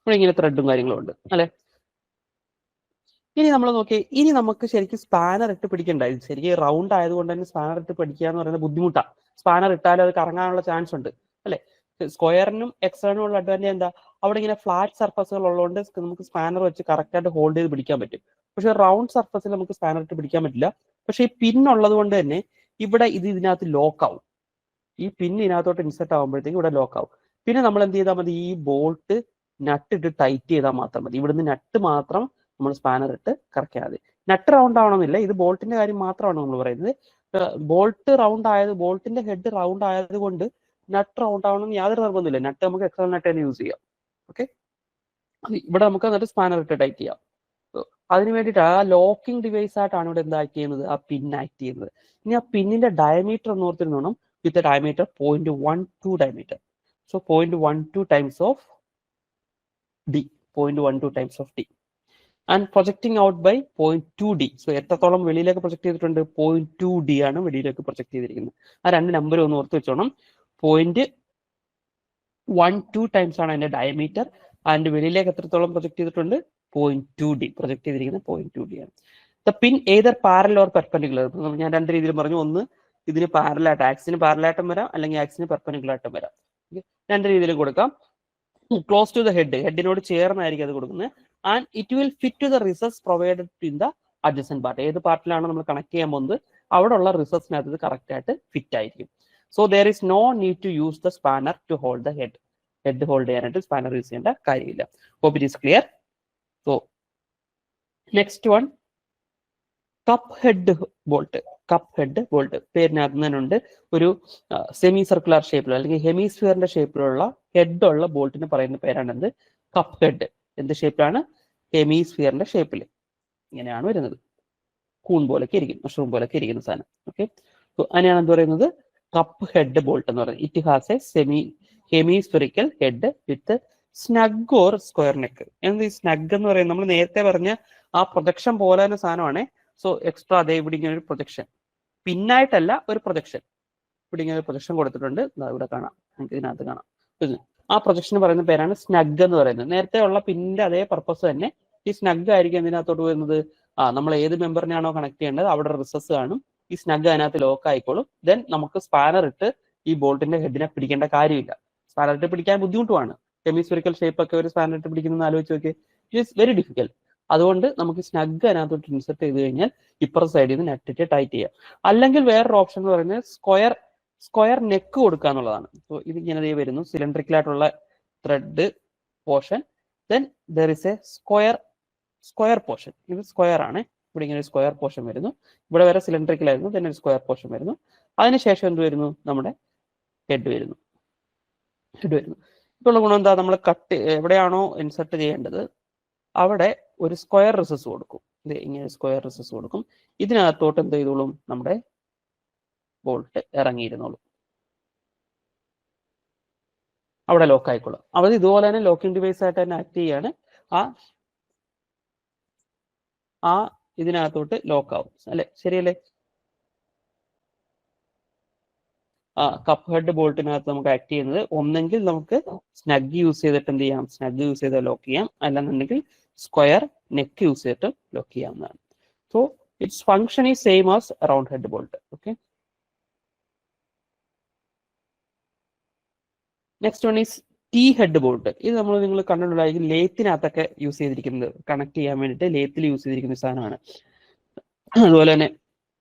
ഇവിടെ ഇങ്ങനെ ത്രെഡും കാര്യങ്ങളും ഉണ്ട് അല്ലെ. ഇനി നമ്മൾ നോക്കിയേ, ഇനി നമുക്ക് ശരിക്കും സ്പാനർ ഇട്ട് പിടിക്കണ്ട. ഇത് ശരിക്കും റൗണ്ട് ആയതുകൊണ്ട് തന്നെ സ്പാനർ ഇട്ട് പിടിക്കുക എന്ന് പറയുന്നത് ബുദ്ധിമുട്ടാണ്. സ്പാനർ ഇട്ടാലും അത് കറങ്ങാനുള്ള ചാൻസ് ഉണ്ട് അല്ലെ. സ്ക്വയറിനും എക്സറിനും ഉള്ള അഡ്വാൻറ്റേജ് എന്താ, അവിടെ ഇങ്ങനെ ഫ്ലാറ്റ് സർഫസുകൾ ഉള്ളതുകൊണ്ട് നമുക്ക് സ്പാനർ വെച്ച് കറക്റ്റ് ആയിട്ട് ഹോൾഡ് ചെയ്ത് പിടിക്കാൻ പറ്റും. പക്ഷെ റൗണ്ട് സർഫസിൽ നമുക്ക് സ്പാനർ ഇട്ട് പിടിക്കാൻ പറ്റില്ല. പക്ഷെ ഈ പിൻ ഉള്ളത് കൊണ്ട് തന്നെ ഇവിടെ ഇതിനകത്ത് ലോക്ക് ആവും. ഈ പിൻ ഇതിനകത്തോട്ട് ഇൻസെർട്ട് ആകുമ്പോഴത്തേക്ക് ഇവിടെ ലോക്ക് ആവും. പിന്നെ നമ്മൾ എന്ത് ചെയ്താൽ മതി, ഈ ബോൾട്ട് നട്ട് ഇട്ട് ടൈറ്റ് ചെയ്താൽ മാത്രം മതി. ഇവിടുന്ന് നട്ട് മാത്രം നമ്മൾ സ്പാനർ ഇട്ട് കറക്കിയാൽ മതി. നട്ട് റൗണ്ട് ആവണമെന്നില്ല, ഇത് ബോൾട്ടിന്റെ കാര്യം മാത്രമാണ് നമ്മൾ പറയുന്നത്. ബോൾട്ട് റൗണ്ട് ആയത്, ബോൾട്ടിന്റെ ഹെഡ് റൗണ്ട് ആയത് കൊണ്ട് നട്ട് റൗണ്ട് ആവണമെന്ന് യാതൊരു നിർബന്ധമില്ല. നട്ട് നമുക്ക് എക്സൽ നട്ട് തന്നെ യൂസ് ചെയ്യാം. ഓക്കെ, ഇവിടെ നമുക്ക് എന്നിട്ട് സ്പാനർ ഇട്ട് ടൈറ്റ് ചെയ്യാം. അതിന് വേണ്ടിയിട്ട് ആ ലോക്കിംഗ് ഡിവൈസ് ആയിട്ടാണ് ഇവിടെ എന്താ ആക്ട് ചെയ്യുന്നത്, ആ പിൻ ആക്ട് ചെയ്യുന്നത്. ഇനി ആ പിന്നിന്റെ ഡയമീറ്റർ എന്ന് ഓർത്തിരുന്നോണം, with diameter 0.12 diameter. So 0.12 times of D, 0.12 times of D and projecting out by 0.2D. So എത്രത്തോളം വെളിയിലേക്ക് പ്രൊജക്ട് ചെയ്തിട്ടുണ്ട്, 0.2D ആണ് വെളിയിലേക്ക് പ്രൊജക്ട് ചെയ്തിരിക്കുന്നത്. ആ രണ്ട് നമ്പർ ഒന്ന് ഓർത്ത് വെച്ചോണം. 0.12 ടൈംസ് ആണ് അതിന്റെ ഡയമീറ്റർ. അതിന്റെ വെളിയിലേക്ക് എത്രത്തോളം പ്രൊജക്ട് ചെയ്തിട്ടുണ്ട്, 0.2D പ്രൊജക്ട് ചെയ്തിരിക്കുന്നത് 0.2D ആണ്. The pin either parallel or perpendicular. ഞാൻ രണ്ട് രീതിയിൽ പറഞ്ഞു. ഒന്ന്, ഇതിന് പാരലായിട്ട്, ആക്സിന് പാരലായിട്ടും വരാം, അല്ലെങ്കിൽ ആക്സിന് പെർപെൻഡിക്കുലർ ആയിട്ടും വരാം. രണ്ട് രീതിയിൽ കൊടുക്കാം. ക്ലോസ് ടു ദ ഹെഡ്, ഹെഡിനോട് ചേർന്നായിരിക്കും അത് കൊടുക്കുന്നത്. And it will fit to the recess provided in the adjacent part. ഏത് പാർട്ടിലാണ് നമ്മൾ കണക്ട് ചെയ്യാൻ പോകുന്നത് അവിടെ ഉള്ള റിസസിനകത്ത് ഇത് കറക്റ്റ് ആയിട്ട് ഫിറ്റ് ആയിരിക്കും. So there is no need to use the spanner to hold the head. Head hold ചെയ്യാനായിട്ട് സ്പാനർ യൂസ് ചെയ്യേണ്ട കാര്യമില്ല. Hope it is clear. So next one, cup head bolt. Cup head bolt പേരിനകത്ത് തന്നെ ഉണ്ട്. ഒരു സെമി സർക്കുലർ ഷേപ്പിലോ അല്ലെങ്കിൽ ഹെമിസ്ഫിയറിന്റെ ഷേപ്പിലുള്ള ഹെഡ് ഉള്ള ബോൾട്ടിന് പറയുന്ന പേരാണെന്ത്, കപ്പ് ഹെഡ്. എന്ത് ഷേപ്പിലാണ്, ഹെമിസ്ഫിയറിന്റെ ഷേപ്പിൽ ഇങ്ങനെയാണ് വരുന്നത്. കൂൺ പോലൊക്കെ ഇരിക്കും, മഷ്റൂം പോലൊക്കെ ഇരിക്കുന്ന സാധനം. ഓക്കെ, അതിനെയാണ് എന്ത് പറയുന്നത്, കപ്പ് ഹെഡ് ബോൾട്ട് എന്ന് പറയുന്നത്. It has a hemispherical head with snug or square neck. എന്ത് ഈ സ്നഗ് എന്ന് പറയുന്നത്, നമ്മൾ നേരത്തെ പറഞ്ഞ ആ പ്രൊജക്ഷൻ പോലെ തന്നെ സാധനമാണ്. സോ എക്സ്ട്രാ അതേ ഇവിടെ ഇങ്ങനെ ഒരു പ്രൊജക്ഷൻ, പിന്നായിട്ടല്ല ഒരു പ്രൊജക്ഷൻ, ഇവിടെ ഇങ്ങനെ ഒരു പ്രൊജക്ഷൻ കൊടുത്തിട്ടുണ്ട്. ഇവിടെ കാണാം, നമുക്ക് ഇതിനകത്ത് കാണാം. ആ പ്രൊജക്ഷൻ പറയുന്ന പേരാണ് സ്നഗ് എന്ന് പറയുന്നത്. നേരത്തെ ഉള്ള പിന്നിന്റെ അതേ പർപ്പസ് തന്നെ ഈ സ്നഗ് ആയിരിക്കും എന്തിനകത്തോട്ട് വരുന്നത്, നമ്മൾ ഏത് മെമ്പറിനാണോ കണക്ട് ചെയ്യേണ്ടത് അവിടെ റിസസ് കാണും. ഈ സ്നഗ് അതിനകത്ത് ലോക്ക് ആയിക്കോളും. ദെൻ നമുക്ക് സ്പാനർ ഇട്ട് ഈ ബോൾട്ടിന്റെ ഹെഡിനെ പിടിക്കേണ്ട കാര്യമില്ല. സ്പാനർ ഇട്ട് പിടിക്കാൻ ബുദ്ധിമുട്ടുമാണ്. ഹെമിസ്ഫെറിക്കൽ ഷേപ്പ് ഒക്കെ ഒരു സ്പാനർ ഇട്ട് പിടിക്കുന്നത് ആലോചിച്ച് നോക്കി, ഇറ്റ് ഈസ് വെരി ഡിഫിക്കൽട്ട്. അതുകൊണ്ട് നമുക്ക് സ്നഗ് അതിനകത്തോട്ട് ഇൻസെർട്ട് ചെയ്ത് കഴിഞ്ഞാൽ ഇപ്പുറ സൈഡിൽ നിന്ന് നെറ്റിട്ട് ടൈറ്റ് ചെയ്യാം. അല്ലെങ്കിൽ വേറൊരു ഓപ്ഷൻ എന്ന് പറയുന്നത് സ്ക്വയർ നെക്ക് കൊടുക്കുക എന്നുള്ളതാണ്. സോ ഇത് ഇങ്ങനെ വരുന്നു, സിലിണ്ടറിക്കൽ ആയിട്ടുള്ള thread portion. Then there is A square portion. ഇത് സ്ക്വയർ ആണ്. ഇവിടെ ഇങ്ങനെ ഒരു സ്ക്വയർ പോർഷൻ വരുന്നു. ഇവിടെ വരെ സിലിണ്ടറിക്കൽ ആയിരുന്നു, then ഒരു സ്ക്വയർ പോർഷൻ വരുന്നു. അതിനുശേഷം എന്ത് വരുന്നു, നമ്മുടെ ഹെഡ് വരുന്നു. ഇപ്പോൾ ഉള്ള ഗുണം എന്താ, നമ്മൾ കട്ട് എവിടെയാണോ ഇൻസെർട്ട് ചെയ്യേണ്ടത് അവിടെ ഒരു സ്ക്വയർ റിസസ് കൊടുക്കും. ഇത് ഇങ്ങനെ സ്ക്വയർ റിസസ് കൊടുക്കും. ഇതിനകത്തോട്ട് എന്ത് ചെയ്തോളും, നമ്മുടെ ബോൾട്ട് ഇറങ്ങിയിരുന്നോളും, അവിടെ ലോക്ക് ആയിക്കോളും. അത് ഇതുപോലെ തന്നെ ലോക്കിംഗ് ഡിവൈസ് ആയിട്ട് തന്നെ ആക്ട് ചെയ്യാണ്. ആ ഇതിനകത്തോട്ട് ലോക്ക് ആവും അല്ലെ, ശരിയല്ലേ. കപ്പ് ഹെഡ് ബോൾട്ടിനകത്ത് നമുക്ക് ആക്ട് ചെയ്യുന്നത് ഒന്നെങ്കിൽ നമുക്ക് സ്നഗ് യൂസ് ചെയ്തിട്ട് എന്ത് ചെയ്യാം, സ്നഗ് യൂസ് ചെയ്ത് ലോക്ക് ചെയ്യാം. അല്ലെന്നുണ്ടെങ്കിൽ സ്ക്വയർ നെക്ക് യൂസ് ചെയ്തിട്ട് ലോക്ക് ചെയ്യാവുന്നതാണ്. So its function is same as round head bolt. Okay, next one is T head bolt. ഇത് നിങ്ങൾ കണ്ടിട്ടുണ്ടായിരിക്കും, ലേത്തിനകത്തൊക്കെ യൂസ് ചെയ്തിരിക്കുന്നത്, കണക്ട് ചെയ്യാൻ വേണ്ടിയിട്ട് ലേത്തിൽ യൂസ് ചെയ്തിരിക്കുന്ന സാധനമാണ്. അതുപോലെ തന്നെ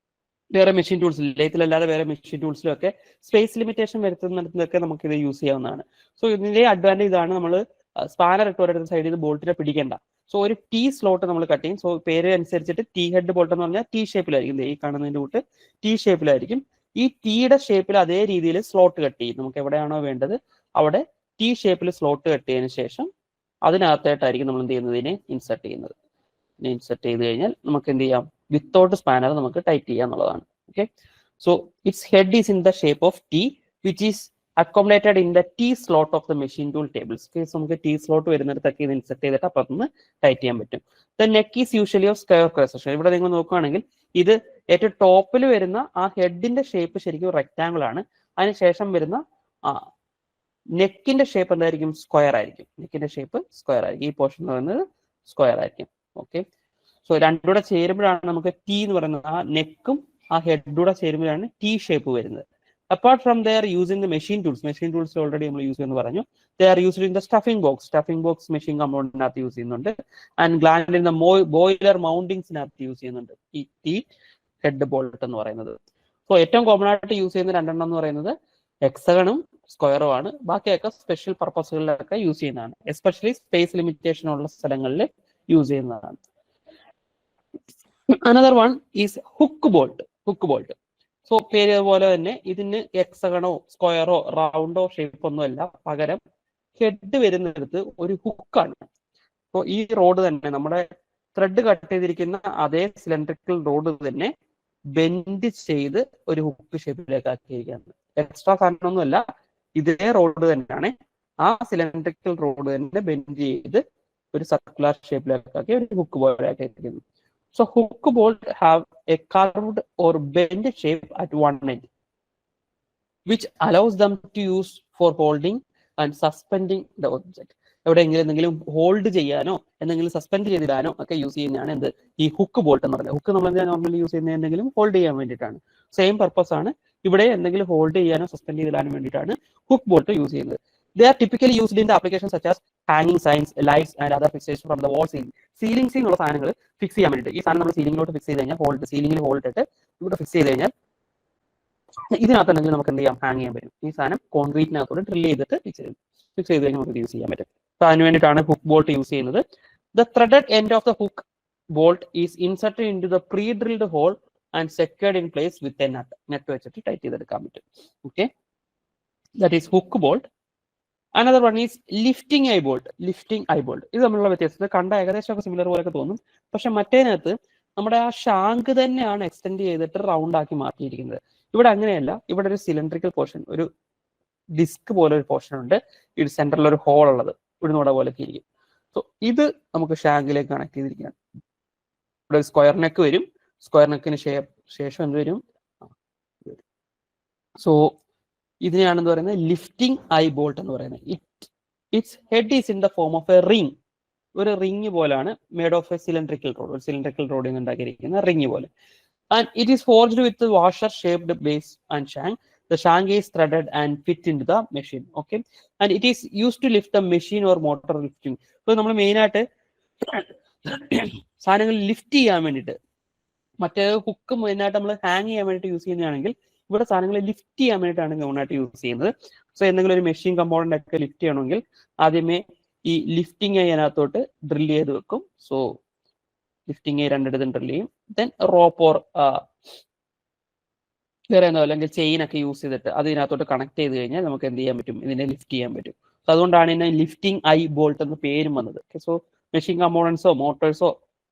വേറെ മെഷീൻ ടൂൾസിൽ, ലേത്തിലല്ലാതെ വേറെ മെഷീൻ ടൂൾസിലും ഒക്കെ സ്പേസ് ലിമിറ്റേഷൻ വരുത്തുന്നിടത്തൊക്കെ നമുക്ക് ഇത് യൂസ് ചെയ്യാവുന്നതാണ്. സോ ഇതിന്റെ അഡ്വാൻറ്റേജ് ഇതാണ്, നമ്മൾ സ്പാനർ ഇട്ട് ഒരിടത്ത് സൈഡിൽ നിന്ന് ബോൾട്ടിനെ പിടിക്കേണ്ട. സോ ഒരു ടി സ്ലോട്ട് നമ്മൾ കട്ട് ചെയ്യും. സോ പേര് അനുസരിച്ചിട്ട് ടി ഹെഡ് ബോൾട്ട് എന്ന് പറഞ്ഞാൽ ടി ഷേപ്പിലായിരിക്കും, ഈ കാണുന്നതിന്റെ കൂട്ട് ടി ഷേപ്പിലായിരിക്കും. ഈ ടീയുടെ ഷേപ്പിൽ അതേ രീതിയിൽ സ്ലോട്ട് കട്ട് ചെയ്യും. നമുക്ക് എവിടെയാണോ വേണ്ടത് അവിടെ ടി ഷേപ്പിൽ സ്ലോട്ട് കട്ട് ചെയ്തതിനു ശേഷം അതിനകത്തായിട്ടായിരിക്കും നമ്മൾ എന്ത് ചെയ്യുന്നത്, ഇതിനെ ഇൻസെർട്ട് ചെയ്യുന്നത്. ഇൻസെർട്ട് ചെയ്ത് കഴിഞ്ഞാൽ നമുക്ക് എന്ത് ചെയ്യാം, വിത്തൗട്ട് സ്പാനർ നമുക്ക് ടൈറ്റ് ചെയ്യാം എന്നുള്ളതാണ്. Okay, so its head is in the shape of T, which is accommodated in the T slot of the machine tool tables. Okay, so നമുക്ക് T slot വരുന്നിടത്തൊക്കെ ഇത് ഇൻസെർട്ട് ചെയ്തിട്ട് അപ്പുറത്തുനിന്ന് ടൈറ്റ് ചെയ്യാൻ പറ്റും. The neck is usually of square cross section. ഇവിടെ നിങ്ങൾ നോക്കുകയാണെങ്കിൽ ഇത് ഏറ്റവും ടോപ്പിൽ വരുന്ന ആ ഹെഡിന്റെ ഷേപ്പ് ശരിക്കും റെക്ടാങ്കിൾ ആണ്. അതിനുശേഷം വരുന്ന നെക്കിന്റെ ഷേപ്പ് എന്തായിരിക്കും? സ്ക്വയർ ആയിരിക്കും. നെക്കിന്റെ ഷേപ്പ് സ്ക്വയർ ആയിരിക്കും. ഈ പോർഷൻ പറയുന്നത് സ്ക്വയർ ആയിരിക്കും. ഓക്കെ, സോ രണ്ടുകൂടെ ചേരുമ്പോഴാണ് നമുക്ക് ടി എന്ന് പറയുന്നത്, ആ നെക്കും ആ ഹെഡൂടെ ചേരുമ്പോഴാണ് ടി ഷേപ്പ് വരുന്നത്. Apart from they are using the machine tools already നമ്മൾ യൂസ് ചെയ്യുന്നു പറഞ്ഞു. They are used in the stuffing box machine കമ്പൗണ്ടിനകത്ത് യൂസ് ചെയ്യുന്നുണ്ട്. And gland in the boiler മൗണ്ടിങ്സിനകത്ത് യൂസ് ചെയ്യുന്നുണ്ട് ഈ ടി ഹെഡ് ബോൾട്ട് എന്ന് പറയുന്നത്. സോ ഏറ്റവും കോമൺ ആയിട്ട് യൂസ് ചെയ്യുന്ന രണ്ടെണ്ണം എന്ന് പറയുന്നത് ഹെക്സഗണും സ്ക്വയറും ആണ്. ബാക്കിയൊക്കെ സ്പെഷ്യൽ പർപ്പസുകളിലൊക്കെ യൂസ് ചെയ്യുന്നതാണ്. എസ്പെഷ്യലി സ്പേസ് ലിമിറ്റേഷൻ ഉള്ള സ്ഥലങ്ങളിൽ യൂസ് ചെയ്യുന്നതാണ്. Another one is hook bolt. So പേര് പോലെ തന്നെ ഇതിന് ഹെക്സഗണോ സ്ക്വയറോ റൗണ്ടോ ഷേപ്പ് ഒന്നുമല്ല, പകരം ഹെഡ് വരുന്നിടത്ത് ഒരു ഹുക്കാണ്. സോ ഈ റോഡ് തന്നെ നമ്മുടെ ത്രെഡ് കട്ട് ചെയ്തിരിക്കുന്ന അതേ സിലിണ്ടറിക്കൽ റോഡ് തന്നെ ബെൻഡ് ചെയ്ത് ഒരു ഹുക്ക് ഷേപ്പിലേക്ക് ആക്കിയിരിക്കുകയാണ്. എക്സ്ട്രാ സാധനമൊന്നുമല്ല, ഇതേ റോഡ് തന്നെയാണ്, ആ സിലിണ്ടറിക്കൽ റോഡ് തന്നെ ബെൻഡ് ചെയ്ത് ഒരു സർക്കുലർ ഷേപ്പിലേക്ക് ആക്കി ഒരു ഹുക്ക് പോലെ ആക്കിയിരിക്കുന്നു. So hook bolt have a curved or bent shape at one end, which allows them to use for holding and suspending the object. എവിടെയെങ്കിലും എന്തെങ്കിലും ഹോൾഡ് ചെയ്യാനോ എന്തെങ്കിലും സസ്പെൻഡ് ചെയ്തിടാനോ ഒക്കെ യൂസ് ചെയ്യുന്നതാണ് എന്ത് ഈ ഹുക്ക് ബോൾട്ട് എന്ന് പറയുന്നത്. ഹുക്ക് നമ്മൾ നോർമലി യൂസ് ചെയ്യുന്നത് എന്തെങ്കിലും ഹോൾഡ് ചെയ്യാൻ വേണ്ടിയിട്ടാണ്. സെയിം പർപ്പസ് ആണ് ഇവിടെ, എന്തെങ്കിലും ഹോൾഡ് ചെയ്യാനോ സസ്പെൻഡ് ചെയ്തിടാനോ വേണ്ടിയിട്ടാണ് ഹുക്ക് ബോൾട്ട് യൂസ് ചെയ്യുന്നത്. They are typically used in the applications such as hanging signs, lights and other fixtures from the wall ceiling. സീലിംഗ്സിൽ ഉള്ള സാധനങ്ങൾ ഫിക്സ് ചെയ്യാൻ വേണ്ടിയിട്ട് ഈ സാധനം നമ്മൾ സീലിംഗിലോട്ട് ഫിക്സ് ചെയ്ത് കഴിഞ്ഞാൽ സീലിംഗിൽ ഹോൾഡ് ഇട്ട് ഇവിടെ ഫിക്സ് ചെയ്ത് കഴിഞ്ഞാൽ ഇതിനകത്തുണ്ടെങ്കിൽ നമുക്ക് എന്ത് ചെയ്യാം? ഹാങ് ചെയ്യാൻ പറ്റും. ഈ സാധനം കോൺക്രീറ്റിനകത്തോട് ഡ്രിൽ ചെയ്തിട്ട് ഫിക്സ് ചെയ്ത് കഴിഞ്ഞാൽ നമുക്ക് യൂസ് ചെയ്യാൻ പറ്റും. അപ്പോൾ അതിന് വേണ്ടിയിട്ടാണ് ഹുക്ക് ബോൾട്ട് യൂസ് ചെയ്യുന്നത്. The threaded end of the hook bolt is inserted into the pre-drilled hole and secured in place with a nut. Net വെച്ചിട്ട് ടൈറ്റ് ചെയ്തെടുക്കാൻ പറ്റും. Okay, that is hook bolt. Another one is lifting eye bolt. ഇത് തമ്മിലുള്ള വ്യത്യാസം കണ്ട ഏകദേശം സിമിലർ പോലെയൊക്കെ തോന്നും, പക്ഷെ മറ്റേനകത്ത് നമ്മുടെ ആ ഷാങ്ക് തന്നെയാണ് എക്സ്റ്റെൻഡ് ചെയ്തിട്ട് റൗണ്ട് ആക്കി മാറ്റിയിരിക്കുന്നത്. ഇവിടെ അങ്ങനെയല്ല, ഇവിടെ ഒരു സിലിണ്ടറിക്കൽ പോർഷൻ, ഒരു ഡിസ്ക് പോലെ ഒരു പോർഷൻ ഉണ്ട്, ഇത് സെന്ററിൽ ഒരു ഹോൾ ഉള്ളത് ഇവിടുന്നൂടെ പോലെ ഇരിക്കും. സോ ഇത് നമുക്ക് ഷാങ്കിലേക്ക് കണക്ട് ചെയ്തിരിക്കുകയാണ്. ഇവിടെ ഒരു സ്ക്വയർ നെക്ക് വരും, സ്ക്വയർ നെക്കിന് ശേഷം എന്ത് വരും? സോ ഇതിനെയാണെന്ന് പറയുന്നത് ലിഫ്റ്റിംഗ് ഐ ബോൾട്ട് എന്ന് പറയുന്നത്. It's head is in the form of A ring. ഒരു റിംഗ് പോലാണ്, made of A cylindrical road, ഒരു സിലിണ്ടറിക്കൽ റോഡിൽ നിന്ന് ഉണ്ടാക്കിയിരിക്കുന്ന റിംഗ് പോലെ. And it is forged with washer shaped base and shank. The shank is threaded and fit into the machine. Okay, and it is used to lift the machine or motor lifting. So നമ്മൾ മെയിൻ ആയിട്ട് സാധനങ്ങൾ ലിഫ്റ്റ് ചെയ്യാൻ വേണ്ടിയിട്ട്, മറ്റേ ഹുക്ക് മെയിനായിട്ട് നമ്മൾ ഹാങ് ചെയ്യാൻ വേണ്ടിയിട്ട് യൂസ് ചെയ്യുന്നതാണെങ്കിൽ ഇവിടെ സാധനങ്ങൾ ലിഫ്റ്റ് ചെയ്യാൻ വേണ്ടിയിട്ടാണ് ഗൗണായിട്ട് യൂസ് ചെയ്യുന്നത്. സോ എന്തെങ്കിലും ഒരു മെഷീൻ കമ്പോണന്റ് ഒക്കെ ലിഫ്റ്റ് ചെയ്യണമെങ്കിൽ ആദ്യമേ ഈ ലിഫ്റ്റിംഗ് അതിനകത്തോട്ട് ഡ്രിൽ ചെയ്ത് വെക്കും. സോ ലിഫ്റ്റിംഗ് രണ്ടിടത്തും ഡ്രിൽ ചെയ്യും. ദെൻ റോപ്പ് ഓർ വേറെ എന്തോ അല്ലെങ്കിൽ ചെയിൻ ഒക്കെ യൂസ് ചെയ്തിട്ട് അതിനകത്തോട്ട് കണക്ട് ചെയ്ത് കഴിഞ്ഞാൽ നമുക്ക് എന്ത് ചെയ്യാൻ പറ്റും? ഇതിനെ ലിഫ്റ്റ് ചെയ്യാൻ പറ്റും. സോ അതുകൊണ്ടാണ് ഇതിനെ ലിഫ്റ്റിംഗ് ഐ ബോൾട്ട് എന്ന പേരും വന്നത്. സോ മെഷീൻ കമ്പോണൻസോ മോട്ടോഴ്സോ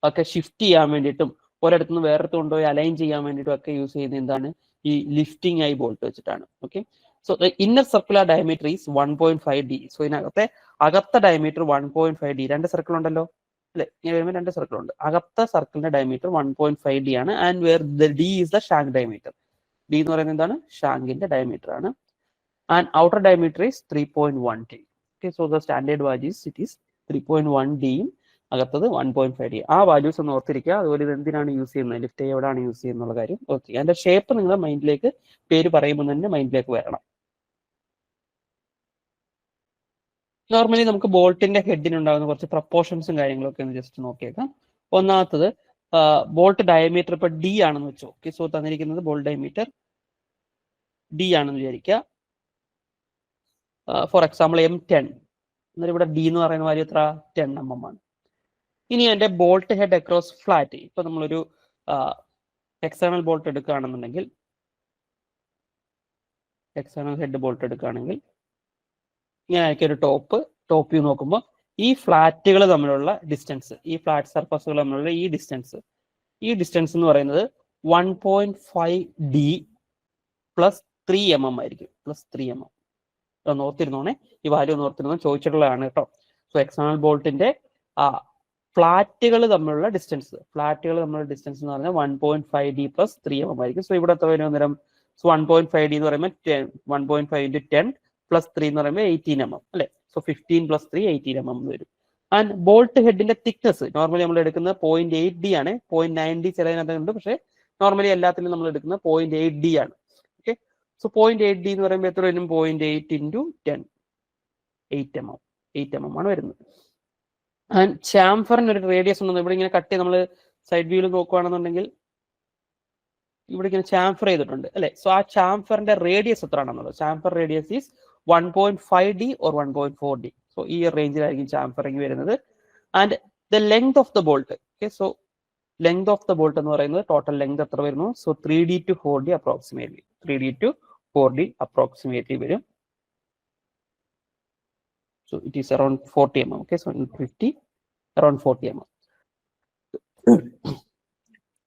ഒക്കെ ഷിഫ്റ്റ് ചെയ്യാൻ വേണ്ടിയിട്ടും ഒരിടത്തു നിന്ന് വേറെ കൊണ്ടുപോയി അലൈൻ ചെയ്യാൻ വേണ്ടിയിട്ടും ഒക്കെ യൂസ് ചെയ്യുന്നത് എന്താണ്? ഈ ലിഫ്റ്റിംഗ് ഐ ബോൾട്ട് വെച്ചിട്ടാണ്. Okay, so the inner circular diameter is 1.5 d. So ഇതിനകത്തെ അകത്ത ഡയമീറ്റർ 1.5 d. രണ്ട് സർക്കിൾ ഉണ്ടല്ലോ അല്ലെ, ഇങ്ങനെ വരുമ്പോൾ രണ്ട് സർക്കിൾ ഉണ്ട്. അകത്ത സർക്കിളിന്റെ ഡയമീറ്റർ 1.5 d ആണ്. And where the d is the shank diameter. d എന്ന് പറയുന്നത് എന്താണ്? ഷാങ്കിന്റെ ഡയമീറ്റർ ആണ്. And outer diameter is 3.1 d. Okay, so the standard values it is 3.1 d യും അകത്തത് 1.5 d. ആ വാല്യൂസ് ഒന്ന് ഓർത്തിരിക്കുക. അതുപോലെ ഇത് എന്തിനാണ് യൂസ് ചെയ്യുന്നത്, ലിഫ്റ്റ് എവിടെയാണ് യൂസ് ചെയ്യുന്നുള്ള കാര്യം ഓർത്തിരിക്കുക. അതിന്റെ ഷേപ്പ് നിങ്ങളുടെ മൈൻഡിലേക്ക് പേര് പറയുമ്പോൾ തന്നെ മൈൻഡിലേക്ക് വരണം. നോർമലി നമുക്ക് ബോൾട്ടിന്റെ ഹെഡിനുണ്ടാകുന്ന കുറച്ച് പ്രപ്പോർഷൻസും കാര്യങ്ങളൊക്കെ ഒന്ന് ജസ്റ്റ് നോക്കിയേക്കാം. ഒന്നാമത്തത് ബോൾട്ട് ഡയമീറ്റർ ഇപ്പൊ d ആണെന്ന് വെച്ചോ. ഓക്കെ, സോ തന്നിരിക്കുന്നത് ബോൾട്ട് ഡയമീറ്റർ d ആണെന്ന് വിചാരിക്കുക. For example M10. എന്നാൽ ഇവിടെ d എന്ന് പറയുന്ന വാല്യൂ എത്ര? 10 mm ആണ്. ഇനി എൻ്റെ ബോൾട്ട് ഹെഡ് അക്രോസ് ഫ്ലാറ്റ്. ഇപ്പൊ നമ്മളൊരു എക്സ്റ്റേണൽ ബോൾട്ട് എടുക്കുകയാണെന്നുണ്ടെങ്കിൽ, എക്സ്റ്റേണൽ ഹെഡ് ബോൾട്ട് എടുക്കുകയാണെങ്കിൽ ഇങ്ങനെ ആയിരിക്കും ഒരു ടോപ്പ് വ്യൂ നോക്കുമ്പോൾ ഈ ഫ്ലാറ്റുകൾ തമ്മിലുള്ള ഡിസ്റ്റൻസ്, ഈ ഫ്ലാറ്റ് സർഫസുകൾ തമ്മിലുള്ള ഈ ഡിസ്റ്റൻസ് എന്ന് പറയുന്നത് 1.5D പ്ലസ് 3 mm ആയിരിക്കും. Plus 3 mm. ഒന്ന് ഓർത്തിരുന്നോണേ, ഈ വാല്യൂ ഒന്ന് ഓർത്തിരുന്നോ, ചോദിച്ചിട്ടുള്ളതാണ് കേട്ടോ. സോ എക്സ്റ്റേണൽ ബോൾട്ടിന്റെ ഫ്ലാറ്റുകൾ തമ്മിലുള്ള ഡിസ്റ്റൻസ് എന്ന് പറഞ്ഞാൽ 1.5D പ്ലസ് 3 mm ആയിരിക്കും. സോ ഇവിടെ എത്ര വരും അന്നേരം? സോ 1.5D എന്ന് പറയുമ്പോൾ 1.5 into 10 പ്ലസ് 3 എന്ന് പറയുമ്പോൾ 18 mm അല്ലെ. സോ 15 പ്ലസ് 3 18 mm വരും. ആൻഡ് ബോൾട്ട് ഹെഡിന്റെ തിക്നെസ് നോർമലി നമ്മൾ എടുക്കുന്നത് 0.8D ആണ്. 0.9D ചിലതിനകത്തുണ്ട്, പക്ഷേ നോർമലി എല്ലാത്തിലും നമ്മൾ എടുക്കുന്നത് 0.8D ആണ്. ഓക്കെ, സോ 0.8D എന്ന് പറയുമ്പോൾ എത്ര വരും? 0.8 into 10 8 mm ആണ് വരുന്നത്. ആൻഡ് ചാംഫറിന് ഒരു റേഡിയസ് ഉണ്ടെന്ന് ഇവിടെ ഇങ്ങനെ കട്ട് ചെയ്ത് നമ്മൾ സൈഡ് വ്യൂവിൽ നോക്കുകയാണെന്നുണ്ടെങ്കിൽ ഇവിടെ ഇങ്ങനെ ചാംഫർ ചെയ്തിട്ടുണ്ട് അല്ലെ. സോ ആ ചാംഫറിന്റെ റേഡിയസ് എത്ര ആണെന്നുള്ളത്, chamfer radius is 1.5D or 1.4D. So ഈ റേഞ്ചിലായിരിക്കും ചാംഫറിങ് വരുന്നത്. And the length of the bolt, okay, so length of the bolt എന്ന് പറയുന്നത് ടോട്ടൽ ലെങ്ത് എത്ര വരുന്നു? So 3D to 4D approximately 3D to 4D approximately വരും. So it is around 40 mm. Okay, so 50 around 40 mm.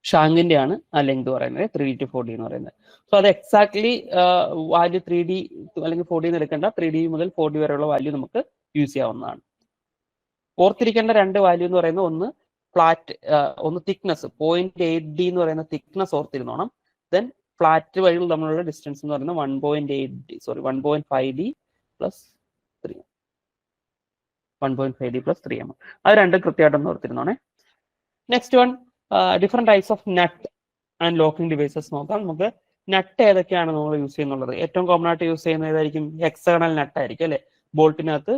ഷാങ്കിന്റെ ആണ് ആ ലെങ്ത് പറയുന്നത് 3D to 4D എന്ന് പറയുന്നത്. സോ അത് എക്സാക്ട്ലി വാല്യൂ 3D അല്ലെങ്കിൽ 4D എന്ന് എടുക്കേണ്ട, 3D മുതൽ 4D വരെയുള്ള വാല്യൂ നമുക്ക് യൂസ് ചെയ്യാവുന്നതാണ്. ഓർത്തിരിക്കേണ്ട രണ്ട് വാല്യൂ എന്ന് പറയുന്നത് ഒന്ന് ഫ്ലാറ്റ്, ഒന്ന് തിക്നെസ് 0.8D എന്ന് പറയുന്ന തിക്നെസ് ഓർത്തിരുന്നോണം. ദെൻ ഫ്ലാറ്റ് വഴികൾ തമ്മിലുള്ള ഡിസ്റ്റൻസ് എന്ന് പറയുന്നത് 1.5D പ്ലസ് 3 mm. അത് രണ്ടും കൃത്യമായിട്ടൊന്ന് ഓർത്തിരുന്നോണേ. Next one, different types of nut and locking devices നോക്കാം. നമുക്ക് നട്ട് ഏതൊക്കെയാണ് നമ്മൾ യൂസ് ചെയ്യുന്നുള്ളത്. ഏറ്റവും കോമൺ ആയിട്ട് യൂസ് ചെയ്യുന്ന ഏതായിരിക്കും? എക്സ്റ്റേണൽ നട്ട് ആയിരിക്കും അല്ലെ. ബോൾട്ടിനകത്ത്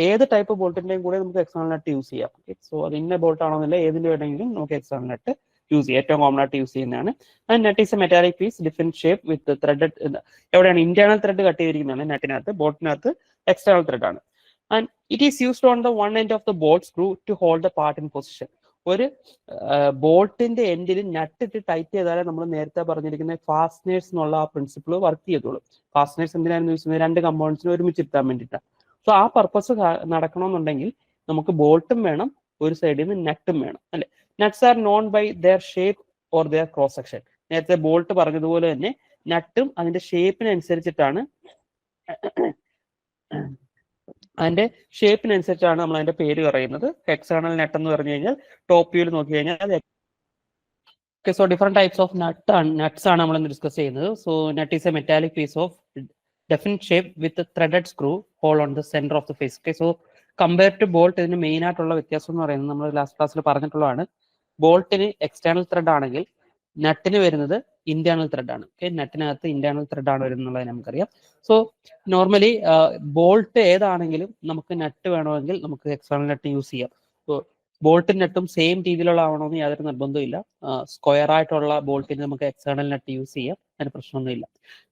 ഏത് ടൈപ്പ് ബോൾട്ടിന്റെയും കൂടെ നമുക്ക് എക്സ്റ്റേണൽ നട്ട് യൂസ് ചെയ്യാം. സോ അത് ഇന്ന ബോൾട്ട് ആണെന്നില്ല, ഏതിന്റെ വേണമെങ്കിലും നമുക്ക് എക്സ്റ്റേണൽ നട്ട് യൂസ് ചെയ്യാം. ഏറ്റവും കോമൺ ആയിട്ട് യൂസ് ചെയ്യുന്നതാണ്. And nut is a metallic piece different shape with thread. എവിടെയാണ് ഇന്റേണൽ ത്രെഡ് കട്ട് ചെയ്തിരിക്കുന്നതാണ് നട്ടിനകത്ത്. ബോൾട്ടിനകത്ത് എക്സ്റ്റേണൽ ത്രെഡ് ആണ്. And it is used on the one end of the bolt screw to hold the part in position. ഒരു ബോൾട്ടിന്റെ എൻഡിൽ നട്ടിട്ട് ടൈറ്റ് ചെയ്താലേ നമ്മൾ നേരത്തെ പറഞ്ഞിരിക്കുന്ന ഫാസ്റ്റ്നേഴ്സ് എന്നുള്ള ആ പ്രിൻസിപ്പിൾ വർക്ക് ചെയ്തോളൂ. ഫാസ്റ്റ്നേഴ്സ് എന്തിനാണ് യൂസ് ചെയ്യുന്നത്? രണ്ട് കമ്പോണൻസിനെ ഒരുമിച്ച് ഇരുത്താൻ വേണ്ടിയിട്ടാണ്. സോ ആ പർപ്പസ് നടക്കണമെന്നുണ്ടെങ്കിൽ നമുക്ക് ബോൾട്ടും വേണം, ഒരു സൈഡിൽ നിന്ന് നട്ടും വേണം അല്ലെ. Nuts are known by their shape or their cross section. നേരത്തെ ബോൾട്ട് പറഞ്ഞതുപോലെ തന്നെ നട്ടും അതിന്റെ ഷേപ്പിനനുസരിച്ചിട്ടാണ് അതിന്റെ ഷേപ്പിനനുസരിച്ചാണ് നമ്മൾ അതിന്റെ പേര് പറയുന്നത്. എക്സ്റ്റേണൽ നട്ട് എന്ന് പറഞ്ഞു കഴിഞ്ഞാൽ ടോപ്പ് വ്യൂവിൽ നോക്കി കഴിഞ്ഞാൽ so different types of nuts ആണ് നമ്മൾ ഡിസ്കസ് ചെയ്യുന്നത്. So nut is a metallic piece of definite shape with threaded screw hole on the centre of the face. Okay, so compare to bolt ഇതിന് മെയിൻ ആയിട്ടുള്ള വ്യത്യാസം എന്ന് പറയുന്നത് നമ്മൾ ലാസ്റ്റ് ക്ലാസ്സിൽ പറഞ്ഞിട്ടുള്ളതാണ്. ബോൾട്ടിന് എക്സ്റ്റേണൽ ത്രെഡ് ആണെങ്കിൽ നട്ടിന് വരുന്നത് ഇന്റേണൽ ത്രെഡ് ആണ്. ഓക്കെ, നട്ടിനകത്ത് ഇന്റേണൽ ത്രെഡ് ആണ് വരുന്നുള്ളത് നമുക്കറിയാം. സോ നോർമലി ബോൾട്ട് ഏതാണെങ്കിലും നമുക്ക് നട്ട് വേണമെങ്കിൽ നമുക്ക് എക്സ്റ്റേണൽ നട്ട് യൂസ് ചെയ്യാം. സോ ബോൾട്ടും നട്ടും സെയിം രീതിയിലുള്ള ആവണമെന്ന് യാതൊരു നിർബന്ധമില്ല. സ്ക്വയർ ആയിട്ടുള്ള ബോൾട്ടിന് നമുക്ക് എക്സ്റ്റേണൽ നട്ട് യൂസ് ചെയ്യാം, അതിന് പ്രശ്നമൊന്നുമില്ല.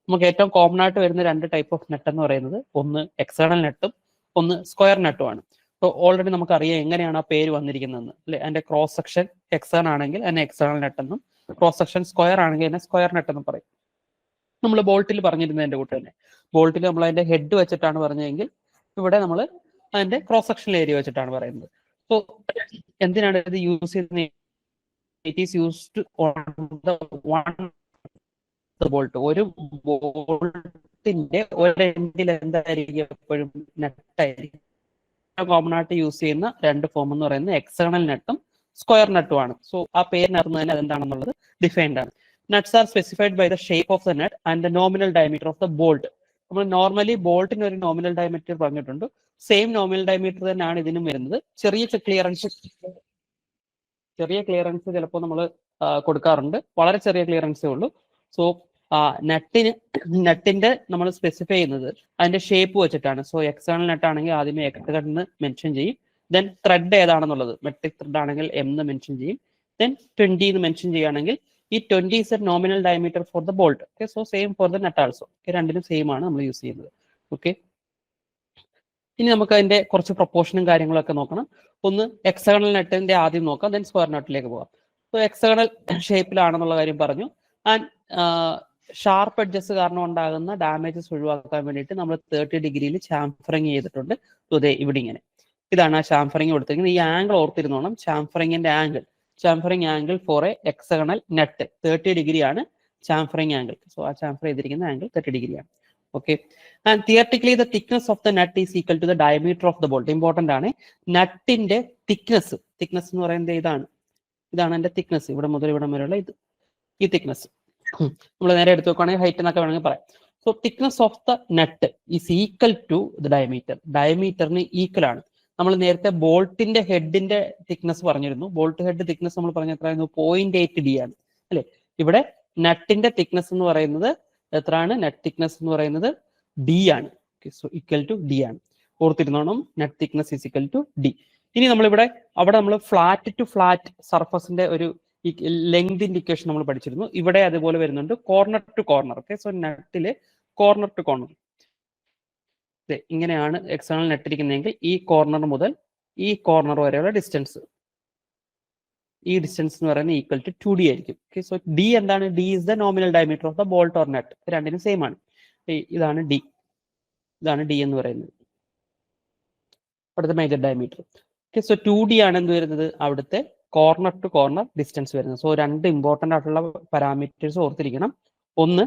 നമുക്ക് ഏറ്റവും കോമൺ ആയിട്ട് വരുന്ന രണ്ട് ടൈപ്പ് ഓഫ് നട്ട് എന്ന് പറയുന്നത് ഒന്ന് എക്സ്റ്റേണൽ നട്ടും ഒന്ന് സ്ക്വയർ നട്ടും ആണ്. സോ ഓൾറെഡി നമുക്കറിയാം എങ്ങനെയാണ് ആ പേര് വന്നിരിക്കുന്നതെന്ന് അല്ലെ. അതിന്റെ ക്രോസ് സെക്ഷൻ എക്സ്റ്റേൺ ആണെങ്കിൽ അതിനെ എക്സ്റ്റേണൽ നട്ട് എന്നും, ക്രോസ് സെക്ഷൻ സ്ക്വയർ ആണെങ്കിൽ അതിനെ സ്ക്വയർ നട്ട് എന്ന് പറയും. നമ്മൾ ബോൾട്ടിൽ പറഞ്ഞിരുന്നതിന്റെ കൂട്ട് തന്നെ ബോൾട്ടിൽ നമ്മൾ അതിന്റെ ഹെഡ് വെച്ചിട്ടാണ് പറഞ്ഞതെങ്കിൽ ഇവിടെ നമ്മൾ അതിന്റെ ക്രോസ് സെക്ഷൻ ഏരിയ വെച്ചിട്ടാണ് പറയുന്നത്. സോ എന്തിനാണ് ഇത് യൂസ് ചെയ്യുന്നത്? It is used on the one bolt. ഒരു ബോൾട്ടിന്റെ ഒരു എൻഡിൽ എന്തായിരിക്കും? എപ്പോഴും നട്ടായിരിക്കും. കോമൺ ആയിട്ട് യൂസ് ചെയ്യുന്ന രണ്ട് ഫോം എന്ന് പറയുന്നത് എക്സ്റ്റേണൽ നട്ടും സ്ക്വയർ നട്ടും ആണ്. സോ ആ പേരിനകത്ത് തന്നെ അതെന്താണെന്നുള്ളത് ഡിഫൈൻഡ് ആണ്. Nuts are specified by the shape of the nut and the nominal diameter of the bolt. നമ്മൾ നോർമലി ബോൾട്ടിന് ഒരു നോമിനൽ ഡയമീറ്റർ പറഞ്ഞിട്ടുണ്ട്. സെയിം നോമിനൽ ഡയമീറ്റർ തന്നെയാണ് ഇതിനും വരുന്നത്. ചെറിയ ക്ലിയറൻസ് ചിലപ്പോൾ നമ്മൾ കൊടുക്കാറുണ്ട്, വളരെ ചെറിയ ക്ലിയറൻസേ ഉള്ളൂ. സോ നട്ടിന്റെ നമ്മൾ സ്പെസിഫൈ ചെയ്യുന്നത് അതിന്റെ ഷേപ്പ് വെച്ചിട്ടാണ്. സോ എക്സ്റ്റേണൽ നട്ട് ആണെങ്കിൽ ആദ്യമേ എക്സ് എന്ന് മെൻഷൻ ചെയ്യും. ദെൻ ത്രെഡ് ഏതാണെന്നുള്ളത് മെട്രിക് ത്രെഡ് ആണെങ്കിൽ എം എന്ന് മെൻഷൻ ചെയ്യും. ദെൻ 20 എന്ന് മെൻഷൻ ചെയ്യുകയാണെങ്കിൽ ഈ 20 is a nominal diameter for the bolt. Okay, so same for the nut also. Okay, രണ്ടിനും സെയിം ആണ് നമ്മൾ യൂസ് ചെയ്യുന്നത്. ഓക്കെ, ഇനി നമുക്ക് അതിന്റെ കുറച്ച് പ്രൊപ്പോർഷനും കാര്യങ്ങളൊക്കെ നോക്കണം. ഒന്ന് എക്സ്റ്റേണൽ നട്ടിന്റെ ആദ്യം നോക്കാം, ദെൻ സ്ക്വയർ നട്ടിലേക്ക് പോകാം. സോ എക്സ്റ്റേണൽ ഷേപ്പിലാണെന്നുള്ള കാര്യം പറഞ്ഞു. ആൻഡ് ഷാർപ്പ് എഡ്ജസ് കാരണം ഉണ്ടാകുന്ന ഡാമേജസ് ഒഴിവാക്കാൻ വേണ്ടിയിട്ട് നമ്മൾ 30 ഡിഗ്രിയിൽ ചാംഫറിങ് ചെയ്തിട്ടുണ്ട്. സോ ഇവിടെ ഇങ്ങനെ ഇതാണ് ആ ചാംഫറിങ് കൊടുത്തിരിക്കുന്നത്. ഈ ആംഗിൾ ഓർത്തിരുന്നോണം. ചാംഫറിങ്ങിന്റെ angle chamfering angle for a hexagonal nut. 30 degree ആണ് chamfering angle. So ആ chamfer ചെയ്തിരിക്കുന്ന angle 30 degree ആണ്. Okay. And theoretically the thickness of the nut is equal to the diameter of the bolt. Important ആണ്. നട്ടിന്റെ thickness എന്ന് പറയുന്നത് ഇതാണ് എന്റെ thickness. ഇവിടെ മുതൽ ഇവിടെ വരെയുള്ള ഈ thickness. നമ്മൾ നേരെ എടുത്ത് നോക്കുകയാണെങ്കിൽ ഹൈറ്റ് എന്നൊക്കെ വേണമെങ്കിൽ പറയാം. So thickness of the nut is equal to the diameter. ഡയമീറ്ററിന് ഈക്വൽ ആണ്. നമ്മൾ നേരത്തെ ബോൾട്ടിന്റെ ഹെഡിന്റെ തിക്നെസ് പറഞ്ഞിരുന്നു. ബോൾട്ട് ഹെഡ് തിക്നെസ് നമ്മൾ പറഞ്ഞ എത്രയായിരുന്നു? 0.8 D ആണ് അല്ലെ. ഇവിടെ നട്ടിന്റെ തിക്നെസ് എന്ന് പറയുന്നത് എത്രയാണ്? നെറ്റ് തിക്നെസ് എന്ന് പറയുന്നത് D ആണ്. സോ ഈക്വൽ ടു D ആണ്. ഓർത്തിരുന്നോണം, nut thickness is equal to D. ഇനി നമ്മളിവിടെ അവിടെ നമ്മൾ ഫ്ലാറ്റ് ടു ഫ്ലാറ്റ് സർഫസിന്റെ ഒരു ലെങ്ത് ഇൻഡിക്കേഷൻ നമ്മൾ പഠിച്ചിരുന്നു. ഇവിടെ അതുപോലെ വരുന്നുണ്ട് corner to corner. Okay, so നട്ടില് കോർണർ ടു കോർണർ ഇങ്ങനെയാണ് എക്സ്റ്റേണൽ നെറ്റ് ഇരിക്കുന്നതെങ്കിൽ ഈ കോർണർ മുതൽ ഈ കോർണർ വരെയുള്ള ഡിസ്റ്റൻസ്, ഈ ഡിസ്റ്റൻസ് എന്ന് പറയുന്നത് ഈക്വൽ ടു 2D ആയിരിക്കും. ഓക്കെ, സോ D എന്താണ്? D is the nominal diameter of the bolt or net. രണ്ടിനും സെയിം ആണ്. ഇതാണ് D എന്ന് പറയുന്നത്, അവിടുത്തെ major diameter. Okay, so 2D ആണ് എന്ത് വരുന്നത്? അവിടുത്തെ കോർണർ ടു കോർണർ ഡിസ്റ്റൻസ് വരുന്നത്. സോ രണ്ട് ഇമ്പോർട്ടൻ്റ് ആയിട്ടുള്ള പാരാമീറ്റേഴ്സ് ഓർത്തിരിക്കണം. ഒന്ന്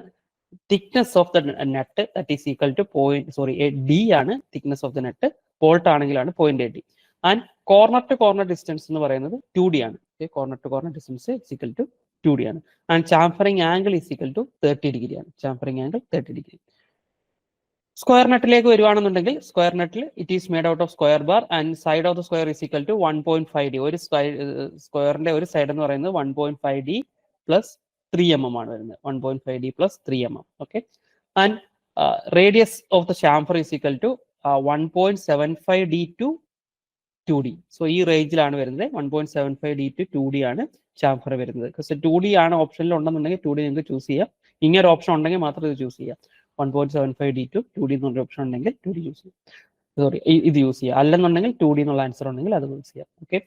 thickness of the nut, that is equal to D ആണ് thickness of the nut. Bolt ആണെങ്കിലാണ് 0.8 D. And corner to corner distance എന്ന് പറയുന്നത് 2D ആണ്. Corner to corner distance is equal to 2D ആണ്. And chamfering angle is equal to 30 degree ആണ്. chamfering angle 30 degree. സ്ക്വയർ നെറ്റിലേക്ക് വരുവാണെന്നുണ്ടെങ്കിൽ സ്ക്വയർ നെറ്റിൽ it is made out of square bar and side of the square is equal to 1.5 D. ഒരു സ്ക്വയറിന്റെ ഒരു സൈഡ് എന്ന് പറയുന്നത് 1.5 D പ്ലസ് 3 mm ആണ് വരുന്നത്. 1.5 D plus 3 mm. Okay, and radius of the chamfer is equal to 1.75 D to 2D. So ഈ റേഞ്ചിലാണ് വരുന്നത്. 1.75 D to 2D ആണ് chamfer വരുന്നത്. 2D ആണ് ഓപ്ഷനിൽ ഉണ്ടെന്നുണ്ടെങ്കിൽ 2D നിങ്ങൾക്ക് ചൂസ് ചെയ്യാം. ഇങ്ങനെ ഓപ്ഷൻ ഉണ്ടെങ്കിൽ മാത്രം ഇത് ചൂസ് ചെയ്യാം. 1.75 D to 2D എന്നുള്ള ഓപ്ഷൻ ഉണ്ടെങ്കിൽ 2D യൂസ് ചെയ്യാം. സോറി, ഇത് യൂസ് ചെയ്യാം. അല്ലെന്നുണ്ടെങ്കിൽ 2D എന്നുള്ള ആൻസർ ഉണ്ടെങ്കിൽ അത് യൂസ് ചെയ്യാം. ഓക്കെ,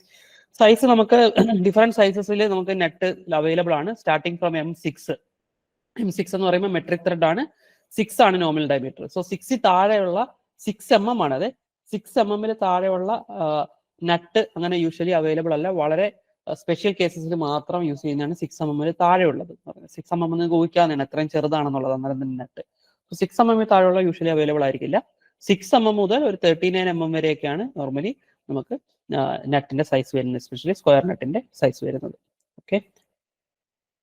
സൈസ് നമുക്ക് ഡിഫറെന്റ് സൈസസിൽ നമുക്ക് നെറ്റ് അവൈലബിൾ ആണ്. സ്റ്റാർട്ടിങ് ഫ്രം M6 എന്ന് പറയുമ്പോൾ മെട്രിക് ത്രെഡ് ആണ്. 6 ആണ് നോമിനൽ ഡയമീറ്റർ. സോ 6 താഴെയുള്ള 6 mm ആണ്. അതെ, 6 mm താഴെയുള്ള നട്ട് അങ്ങനെ യൂഷ്വലി അവൈലബിൾ അല്ല. വളരെ സ്പെഷ്യൽ കേസസിൽ മാത്രം യൂസ് ചെയ്യുന്നതാണ് 6 mm താഴെയുള്ളത്. 6 mm നിങ്ങൾക്ക് ഊഹിക്കാവുന്നതാണ് എത്രയും ചെറുതാണെന്നുള്ളത് അന്നേരം നെറ്റ്. 6 mm താഴെയുള്ള യൂഷ്വലി അവൈലബിൾ ആയിരിക്കില്ല. 6 mm മുതൽ ഒരു 39 mm വരെയൊക്കെയാണ് നോർമലി നമുക്ക് നെറ്റിന്റെ സൈസ് വരുന്നത്, എസ്പെഷ്യലി സ്ക്വയർ നെറ്റിന്റെ സൈസ് വരുന്നത്. Okay,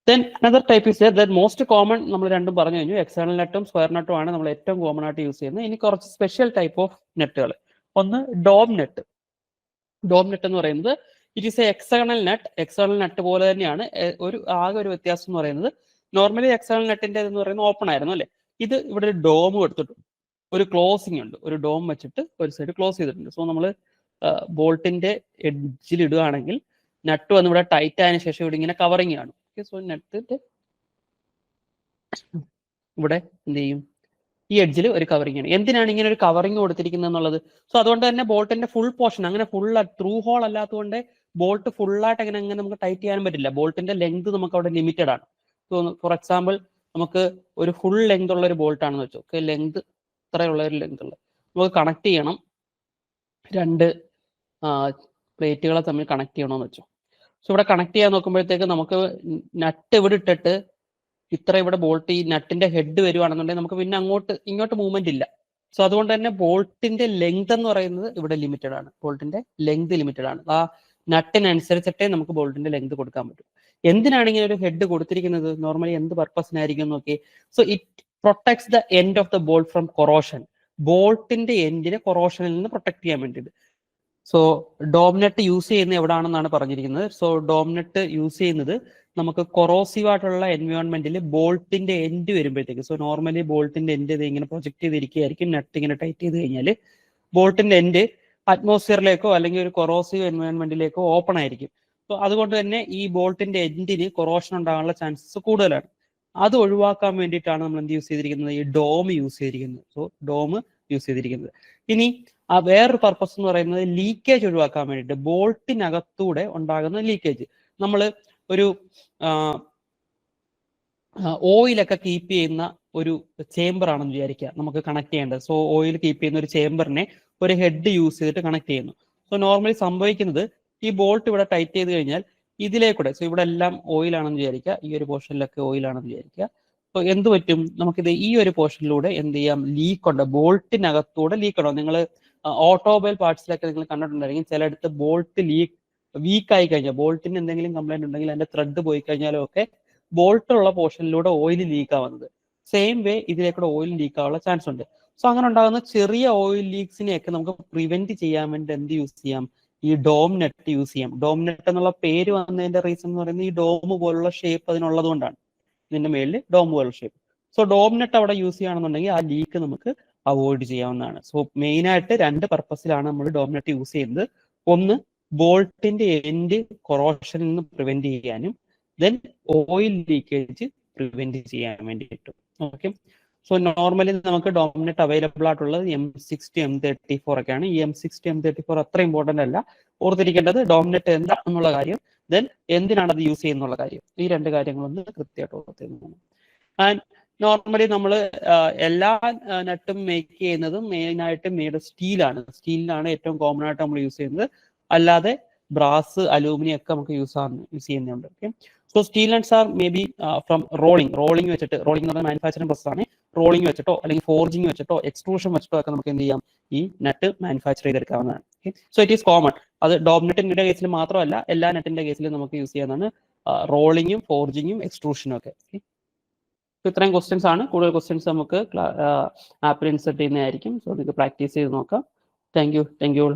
then another type is that most common നമ്മൾ രണ്ടും പറഞ്ഞു കഴിഞ്ഞു. എക്സ്റ്റേണൽ നെറ്റും സ്ക്വയർ നെറ്റും ആണ് നമ്മൾ ഏറ്റവും കോമൺ ആയിട്ട് യൂസ് ചെയ്യുന്നത്. ഇനി കുറച്ച് സ്പെഷ്യൽ ടൈപ്പ് ഓഫ് നെറ്റുകൾ. ഒന്ന് ഡോം നെറ്റ്. ഡോം നെറ്റ് എന്ന് പറയുന്നത് it is A external net. External net പോലെ തന്നെയാണ്. ആകെ ഒരു വ്യത്യാസം എന്ന് പറയുന്നത് നോർമലി എക്സ്റ്റേണൽ നെറ്റിന്റെ എന്ന് പറയുന്നത് ഓപ്പൺ ആയിരുന്നു അല്ലെ. ഇത് ഇവിടെ ഒരു ഡോം എടുത്തിട്ടുണ്ട്, ഒരു ക്ലോസിംഗ് ഉണ്ട്, ഒരു ഡോം വെച്ചിട്ട് ഒരു സൈഡ് ക്ലോസ് ചെയ്തിട്ടുണ്ട്. സോ നമ്മൾ ബോൾട്ടിന്റെ എഡ്ജിൽ ഇടുകയാണെങ്കിൽ നട്ട് വന്ന് ഇവിടെ ടൈറ്റ് ആയതിനു ശേഷം ഇവിടെ ഇങ്ങനെ കവറിങ് ആണ്. സോ നെറ്റിന്റെ ഇവിടെ എന്ത് ചെയ്യും? ഈ എഡ്ജിൽ ഒരു കവറിങ് ആണ്. എന്തിനാണ് ഇങ്ങനെ ഒരു കവറിങ് കൊടുത്തിരിക്കുന്നത് എന്നുള്ളത്? സോ അതുകൊണ്ട് തന്നെ ബോൾട്ടിന്റെ ഫുൾ പോർഷൻ അങ്ങനെ ഫുൾ ത്രൂ ഹോൾ അല്ലാത്തതുകൊണ്ട് ബോൾട്ട് ഫുള്ളായിട്ട് അങ്ങനെ നമുക്ക് ടൈറ്റ് ചെയ്യാൻ പറ്റില്ല. ബോൾട്ടിന്റെ ലെങ്ത് നമുക്ക് അവിടെ ലിമിറ്റഡ് ആണ്. സോ ഫോർ എക്സാമ്പിൾ നമുക്ക് ഒരു ഫുൾ ലെങ്ത് ഉള്ള ഒരു ബോൾട്ട് ആണെന്ന് വെച്ചോ. ഓക്കെ, ലെങ്ത് ഇത്രയുള്ള ഒരു ലെങ്ത് ഉള്ള നമുക്ക് കണക്ട് ചെയ്യണം. രണ്ട് പ്ലേറ്റുകളെ തമ്മിൽ കണക്ട് ചെയ്യണമെന്ന് വെച്ചോ. സോ ഇവിടെ കണക്ട് ചെയ്യാൻ നോക്കുമ്പോഴത്തേക്ക് നമുക്ക് നട്ട് ഇവിടെ ഇട്ടിട്ട് ഇത്ര ഇവിടെ ബോൾട്ട് ഈ നട്ടിന്റെ ഹെഡ് വരുവാണെന്നുണ്ടെങ്കിൽ നമുക്ക് പിന്നെ ഇങ്ങോട്ട് മൂവ്മെന്റ് ഇല്ല. സോ അതുകൊണ്ട് തന്നെ ബോൾട്ടിന്റെ ലെങ്ത് എന്ന് പറയുന്നത് ഇവിടെ ലിമിറ്റഡ് ആണ്. ബോൾട്ടിന്റെ ലെങ്ത് ലിമിറ്റഡ് ആണ്. ആ നട്ടിനനുസരിച്ചിട്ടേ നമുക്ക് ബോൾട്ടിന്റെ ലെങ്ത് കൊടുക്കാൻ പറ്റും. എന്തിനാണ് ഇങ്ങനെ ഒരു ഹെഡ് കൊടുത്തിരിക്കുന്നത്? നോർമലി എന്ത് പർപ്പസിനായിരിക്കും നോക്കി. So it protects the end of the bolt from corrosion. ബോൾട്ടിന്റെ എൻഡിനെ കൊറോഷനിൽ നിന്ന് പ്രൊട്ടക്ട് ചെയ്യാൻ വേണ്ടിയിട്ട്. സോ ഡോംനെറ്റ് യൂസ് ചെയ്യുന്നത് എവിടാണെന്നാണ് പറഞ്ഞിരിക്കുന്നത്. സോ ഡോംനെറ്റ് യൂസ് ചെയ്യുന്നത് നമുക്ക് കൊറോസീവ് ആയിട്ടുള്ള എൻവയോൺമെന്റിൽ ബോൾട്ടിന്റെ എൻഡ് വരുമ്പോഴത്തേക്ക്. സോ നോർമലി ബോൾട്ടിന്റെ എൻഡ് ഇത് ഇങ്ങനെ പ്രൊജക്ട് ചെയ്തിരിക്കുകയായിരിക്കും. നെറ്റ് ഇങ്ങനെ ടൈറ്റ് ചെയ്ത് കഴിഞ്ഞാൽ ബോൾട്ടിന്റെ എൻഡ് അറ്റ്മോസ്ഫിയറിലേക്കോ അല്ലെങ്കിൽ ഒരു കൊറോസീവ് എൻവയോൺമെന്റിലേക്കോ ഓപ്പൺ ആയിരിക്കും. സോ അതുകൊണ്ട് തന്നെ ഈ ബോൾട്ടിന്റെ എൻഡിന് കൊറോഷൻ ഉണ്ടാകാനുള്ള ചാൻസസ് കൂടുതലാണ്. അത് ഒഴിവാക്കാൻ വേണ്ടിയിട്ടാണ് നമ്മൾ എന്ത് യൂസ് ചെയ്തിരിക്കുന്നത്? ഈ ഡോം യൂസ് ചെയ്തിരിക്കുന്നത്. സോ ഡോം യൂസ് ചെയ്തിരിക്കുന്നത്. ഇനി വേറൊരു പർപ്പസ് എന്ന് പറയുന്നത് ലീക്കേജ് ഒഴിവാക്കാൻ വേണ്ടിയിട്ട്. ബോൾട്ടിനകത്തൂടെ ഉണ്ടാകുന്ന ലീക്കേജ്, നമ്മൾ ഒരു ഓയിലൊക്കെ കീപ്പ് ചെയ്യുന്ന ഒരു ചേംബർ ആണെന്ന് വിചാരിക്കുക നമുക്ക് കണക്ട് ചെയ്യേണ്ടത്. സോ ഓയിൽ കീപ്പ് ചെയ്യുന്ന ഒരു ചേംബറിനെ ഒരു ഹെഡ് യൂസ് ചെയ്തിട്ട് കണക്ട് ചെയ്യുന്നു. സോ നോർമലി സംഭവിക്കുന്നത് ഈ ബോൾട്ട് ഇവിടെ ടൈറ്റ് ചെയ്ത് കഴിഞ്ഞാൽ ഇതിലേക്കൂടെ, സോ ഇവിടെ എല്ലാം ഓയിലാണെന്ന് വിചാരിക്കുക, ഈ ഒരു പോർഷനിലൊക്കെ ഓയിലാണെന്ന് വിചാരിക്കുക. സോ എന്ത് പറ്റും, നമുക്കിത് ഈ ഒരു പോർഷനിലൂടെ എന്ത് ചെയ്യാം, ലീക്ക് ഉണ്ട്, ബോൾട്ടിനകത്തൂടെ ലീക്ക് ഉണ്ടോ. നിങ്ങൾ ഓട്ടോമൊബൈൽ പാർട്സിലൊക്കെ നിങ്ങൾ കണ്ടിട്ടുണ്ടായിരിക്കും, ചിലയിടത്ത് ബോൾട്ട് വീക്ക് ആയി കഴിഞ്ഞാൽ, ബോൾട്ടിന് എന്തെങ്കിലും കംപ്ലൈന്റ് ഉണ്ടെങ്കിൽ അതിന്റെ ത്രെഡ് പോയി കഴിഞ്ഞാലും ഒക്കെ ബോൾട്ടുള്ള പോർഷനിലൂടെ ഓയിൽ ലീക്ക് ആവുന്നത്. സെയിം വേ ഇതിലേക്കൂടെ ഓയിൽ ലീക്ക് ആവാനുള്ള ചാൻസ് ഉണ്ട്. സോ അങ്ങനെ ഉണ്ടാകുന്ന ചെറിയ ഓയിൽ ലീക്സിനെയൊക്കെ നമുക്ക് പ്രിവെന്റ് ചെയ്യാൻ വേണ്ടി എന്ത് യൂസ് ചെയ്യാം, ഈ ഡോം നെറ്റ് യൂസ് ചെയ്യാം. ഡോം നെറ്റ് എന്നുള്ള പേര് വന്നതിന്റെ റീസൺ എന്ന് പറയുന്നത് ഈ ഡോം പോലുള്ള ഷേപ്പ് അതിനുള്ളത് കൊണ്ടാണ്, ഇതിന്റെ മേളിൽ ഡോം പോലുള്ള ഷേപ്പ്. സോ ഡോം നെറ്റ് അവിടെ യൂസ് ചെയ്യുകയാണെന്നുണ്ടെങ്കിൽ ആ ലീക്ക് നമുക്ക് അവോയ്ഡ് ചെയ്യാവുന്നതാണ്. സോ മെയിൻ ആയിട്ട് 2 പർപ്പസിലാണ് നമ്മൾ ഡോം നെറ്റ് യൂസ് ചെയ്യുന്നത്. ഒന്ന്, ബോൾട്ടിന്റെ എൻഡ് കൊറോഷനിൽ നിന്ന് പ്രിവെന്റ് ചെയ്യാനും, ദെൻ ഓയിൽ ലീക്കേജ് പ്രിവെന്റ് ചെയ്യാൻ വേണ്ടിയിട്ടും. ഓക്കെ, സോ നോർമലി നമുക്ക് ഡോമിനെറ്റ് അവൈലബിൾ ആയിട്ടുള്ളത് M60 M34 ഒക്കെയാണ്. ഈ M60 M34 അത്ര ഇമ്പോർട്ടന്റ് അല്ല. ഓർത്തിരിക്കേണ്ടത് ഡോമിനെറ്റ് എന്താണെന്നുള്ള കാര്യം, ദെൻ എന്തിനാണ് അത് യൂസ് ചെയ്യുന്നുള്ള കാര്യം. ഈ 2 കാര്യങ്ങളൊന്ന് കൃത്യമായിട്ട് ഓർത്തിരുന്നു. ആൻഡ് നോർമലി നമ്മൾ എല്ലാ നെറ്റും മേക്ക് ചെയ്യുന്നതും മെയിനായിട്ട് മെയ്ഡ് സ്റ്റീലാണ്. സ്റ്റീലിനാണ് ഏറ്റവും കോമൺ ആയിട്ട് നമ്മൾ യൂസ് ചെയ്യുന്നത്. അല്ലാതെ ബ്രാസ്, അലൂമിനിയം ഒക്കെ നമുക്ക് യൂസ് ചെയ്യുന്നുണ്ട്. Okay, so steel nuts are may be from rolling വെച്ചിട്ട്, റോളിംഗ് എന്ന് പറഞ്ഞാൽ മാനുഫാക്ചറിംഗ് പ്രോസസ് ആണ്. റോളിംഗ് വെച്ചിട്ടോ അല്ലെങ്കിൽ ഫോർജിങ് വെച്ചിട്ടോ എക്സ്ട്രൂഷൻ വെച്ചിട്ടോ ഒക്കെ നമുക്ക് എന്ത് ചെയ്യാം, ഈ നെറ്റ് മാനുഫാക്ചർ ചെയ്തെടുക്കാവുന്നതാണ്. So it is common. അത് ഡോം നെറ്റിന്റെ കേസിൽ മാത്രമല്ല, എല്ലാ നെറ്റിന്റെ കേസിലും നമുക്ക് യൂസ് ചെയ്യാവുന്നതാണ്, റോളിങ്ങും ഫോർജിങ്ങും എക്സ്ട്രൂഷനും ഒക്കെ. ഇത്രയും ക്വസ്റ്റ്യൻസ് ആണ്. കൂടുതൽ ക്വസ്റ്റ്യൻസ് നമുക്ക് ആപ്പിൽ ഇൻസെർട്ട് ചെയ്യുന്നതായിരിക്കും. സോ നിങ്ങൾക്ക് പ്രാക്ടീസ് ചെയ്ത് നോക്കാം. Thank you.